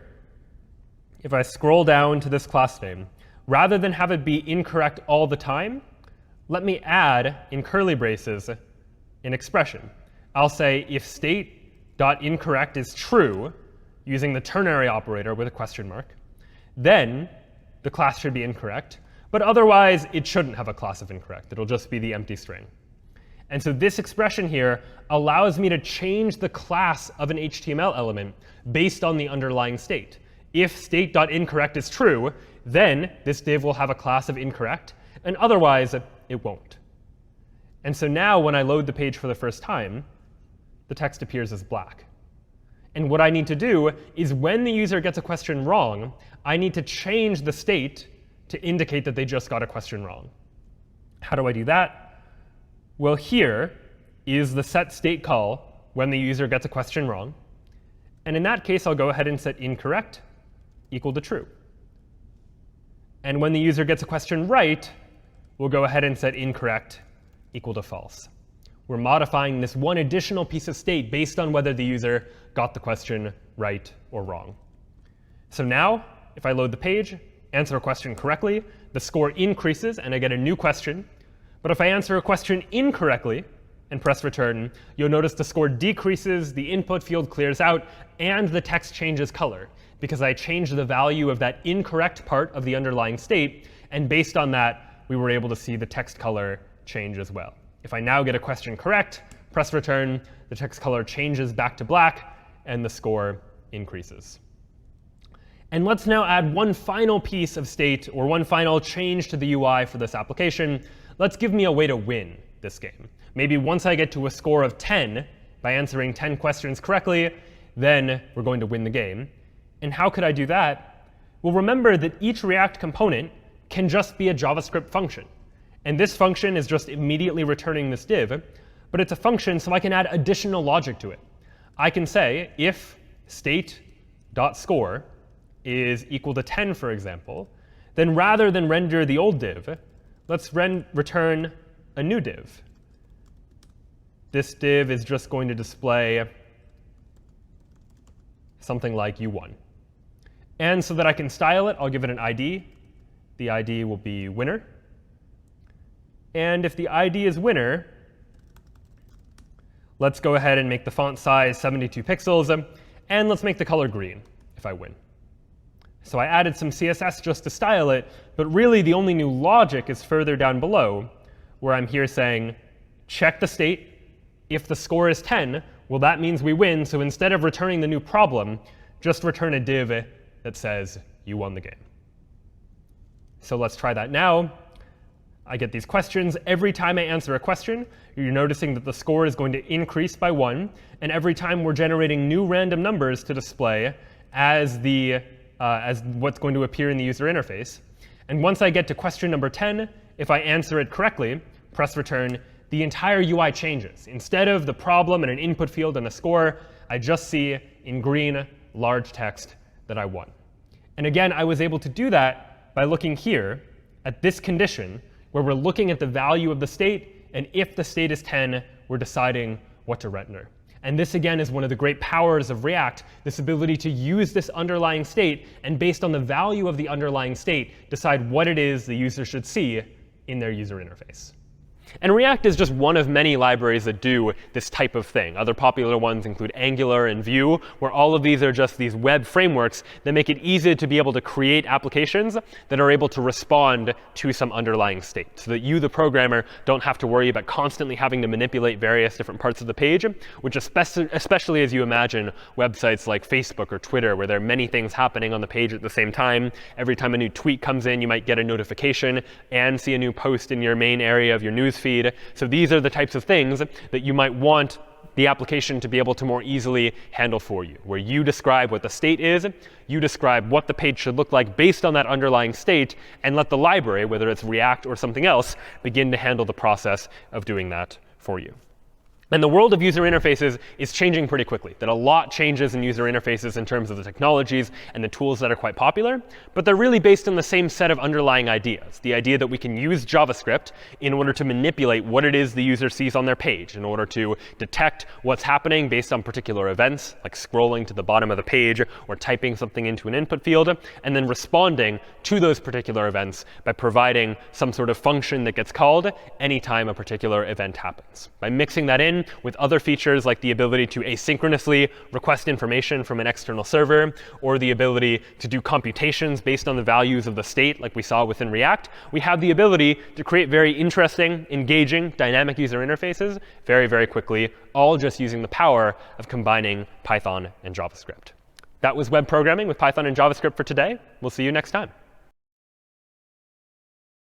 if I scroll down to this class name, rather than have it be incorrect all the time, let me add, in curly braces, an expression. I'll say if state.incorrect is true, using the ternary operator with a question mark, then the class should be incorrect. But otherwise, it shouldn't have a class of incorrect. It'll just be the empty string. And so this expression here allows me to change the class of an HTML element based on the underlying state. If state.incorrect is true, then this div will have a class of incorrect, and otherwise, it won't. And so now when I load the page for the first time, the text appears as black. And what I need to do is when the user gets a question wrong, I need to change the state to indicate that they just got a question wrong. How do I do that? Well, here is the set state call when the user gets a question wrong. And in that case, I'll go ahead and set incorrect equal to true. And when the user gets a question right, we'll go ahead and set incorrect equal to false. We're modifying this one additional piece of state based on whether the user got the question right or wrong. So now, if I load the page, answer a question correctly, the score increases, and I get a new question. But if I answer a question incorrectly and press return, you'll notice the score decreases, the input field clears out, and the text changes color, because I changed the value of that incorrect part of the underlying state. And based on that, we were able to see the text color change as well. If I now get a question correct, press return, the text color changes back to black, and the score increases. And let's now add one final piece of state, or one final change to the UI for this application. Let's give me a way to win this game. Maybe once I get to a score of 10 by answering 10 questions correctly, then we're going to win the game. And how could I do that? Well, remember that each React component can just be a JavaScript function. And this function is just immediately returning this div. But it's a function, so I can add additional logic to it. I can say if state.score is equal to 10, for example, then rather than render the old div, let's return a new div. This div is just going to display something like u1. And so that I can style it, I'll give it an ID. The ID will be winner. And if the ID is winner, let's go ahead and make the font size 72 pixels. And let's make the color green if I win. So I added some CSS just to style it. But really, the only new logic is further down below, where I'm here saying, check the state. If the score is 10, well, that means we win. So instead of returning the new problem, just return a div that says you won the game. So let's try that now. I get these questions. Every time I answer a question, you're noticing that the score is going to increase by 1. And every time we're generating new random numbers to display as what's going to appear in the user interface. And once I get to question number 10, if I answer it correctly, press return, the entire UI changes. Instead of the problem and an input field and a score, I just see in green large text that I won. And again, I was able to do that by looking here at this condition, where we're looking at the value of the state. And if the state is 10, we're deciding what to render. And this, again, is one of the great powers of React, this ability to use this underlying state, and based on the value of the underlying state, decide what it is the user should see in their user interface. And React is just one of many libraries that do this type of thing. Other popular ones include Angular and Vue, where all of these are just these web frameworks that make it easy to be able to create applications that are able to respond to some underlying state, so that you, the programmer, don't have to worry about constantly having to manipulate various different parts of the page, which especially as you imagine websites like Facebook or Twitter, where there are many things happening on the page at the same time. Every time a new tweet comes in, you might get a notification and see a new post in your main area of your news feed. So these are the types of things that you might want the application to be able to more easily handle for you, where you describe what the state is, you describe what the page should look like based on that underlying state, and let the library, whether it's React or something else, begin to handle the process of doing that for you. And the world of user interfaces is changing pretty quickly. That a lot changes in user interfaces in terms of the technologies and the tools that are quite popular. But they're really based on the same set of underlying ideas. The idea that we can use JavaScript in order to manipulate what it is the user sees on their page, in order to detect what's happening based on particular events, like scrolling to the bottom of the page or typing something into an input field, and then responding to those particular events by providing some sort of function that gets called anytime a particular event happens. By mixing that in with other features like the ability to asynchronously request information from an external server, or the ability to do computations based on the values of the state, like we saw within React, we have the ability to create very interesting, engaging, dynamic user interfaces very, very quickly, all just using the power of combining Python and JavaScript. That was web programming with Python and JavaScript for today. We'll see you next time.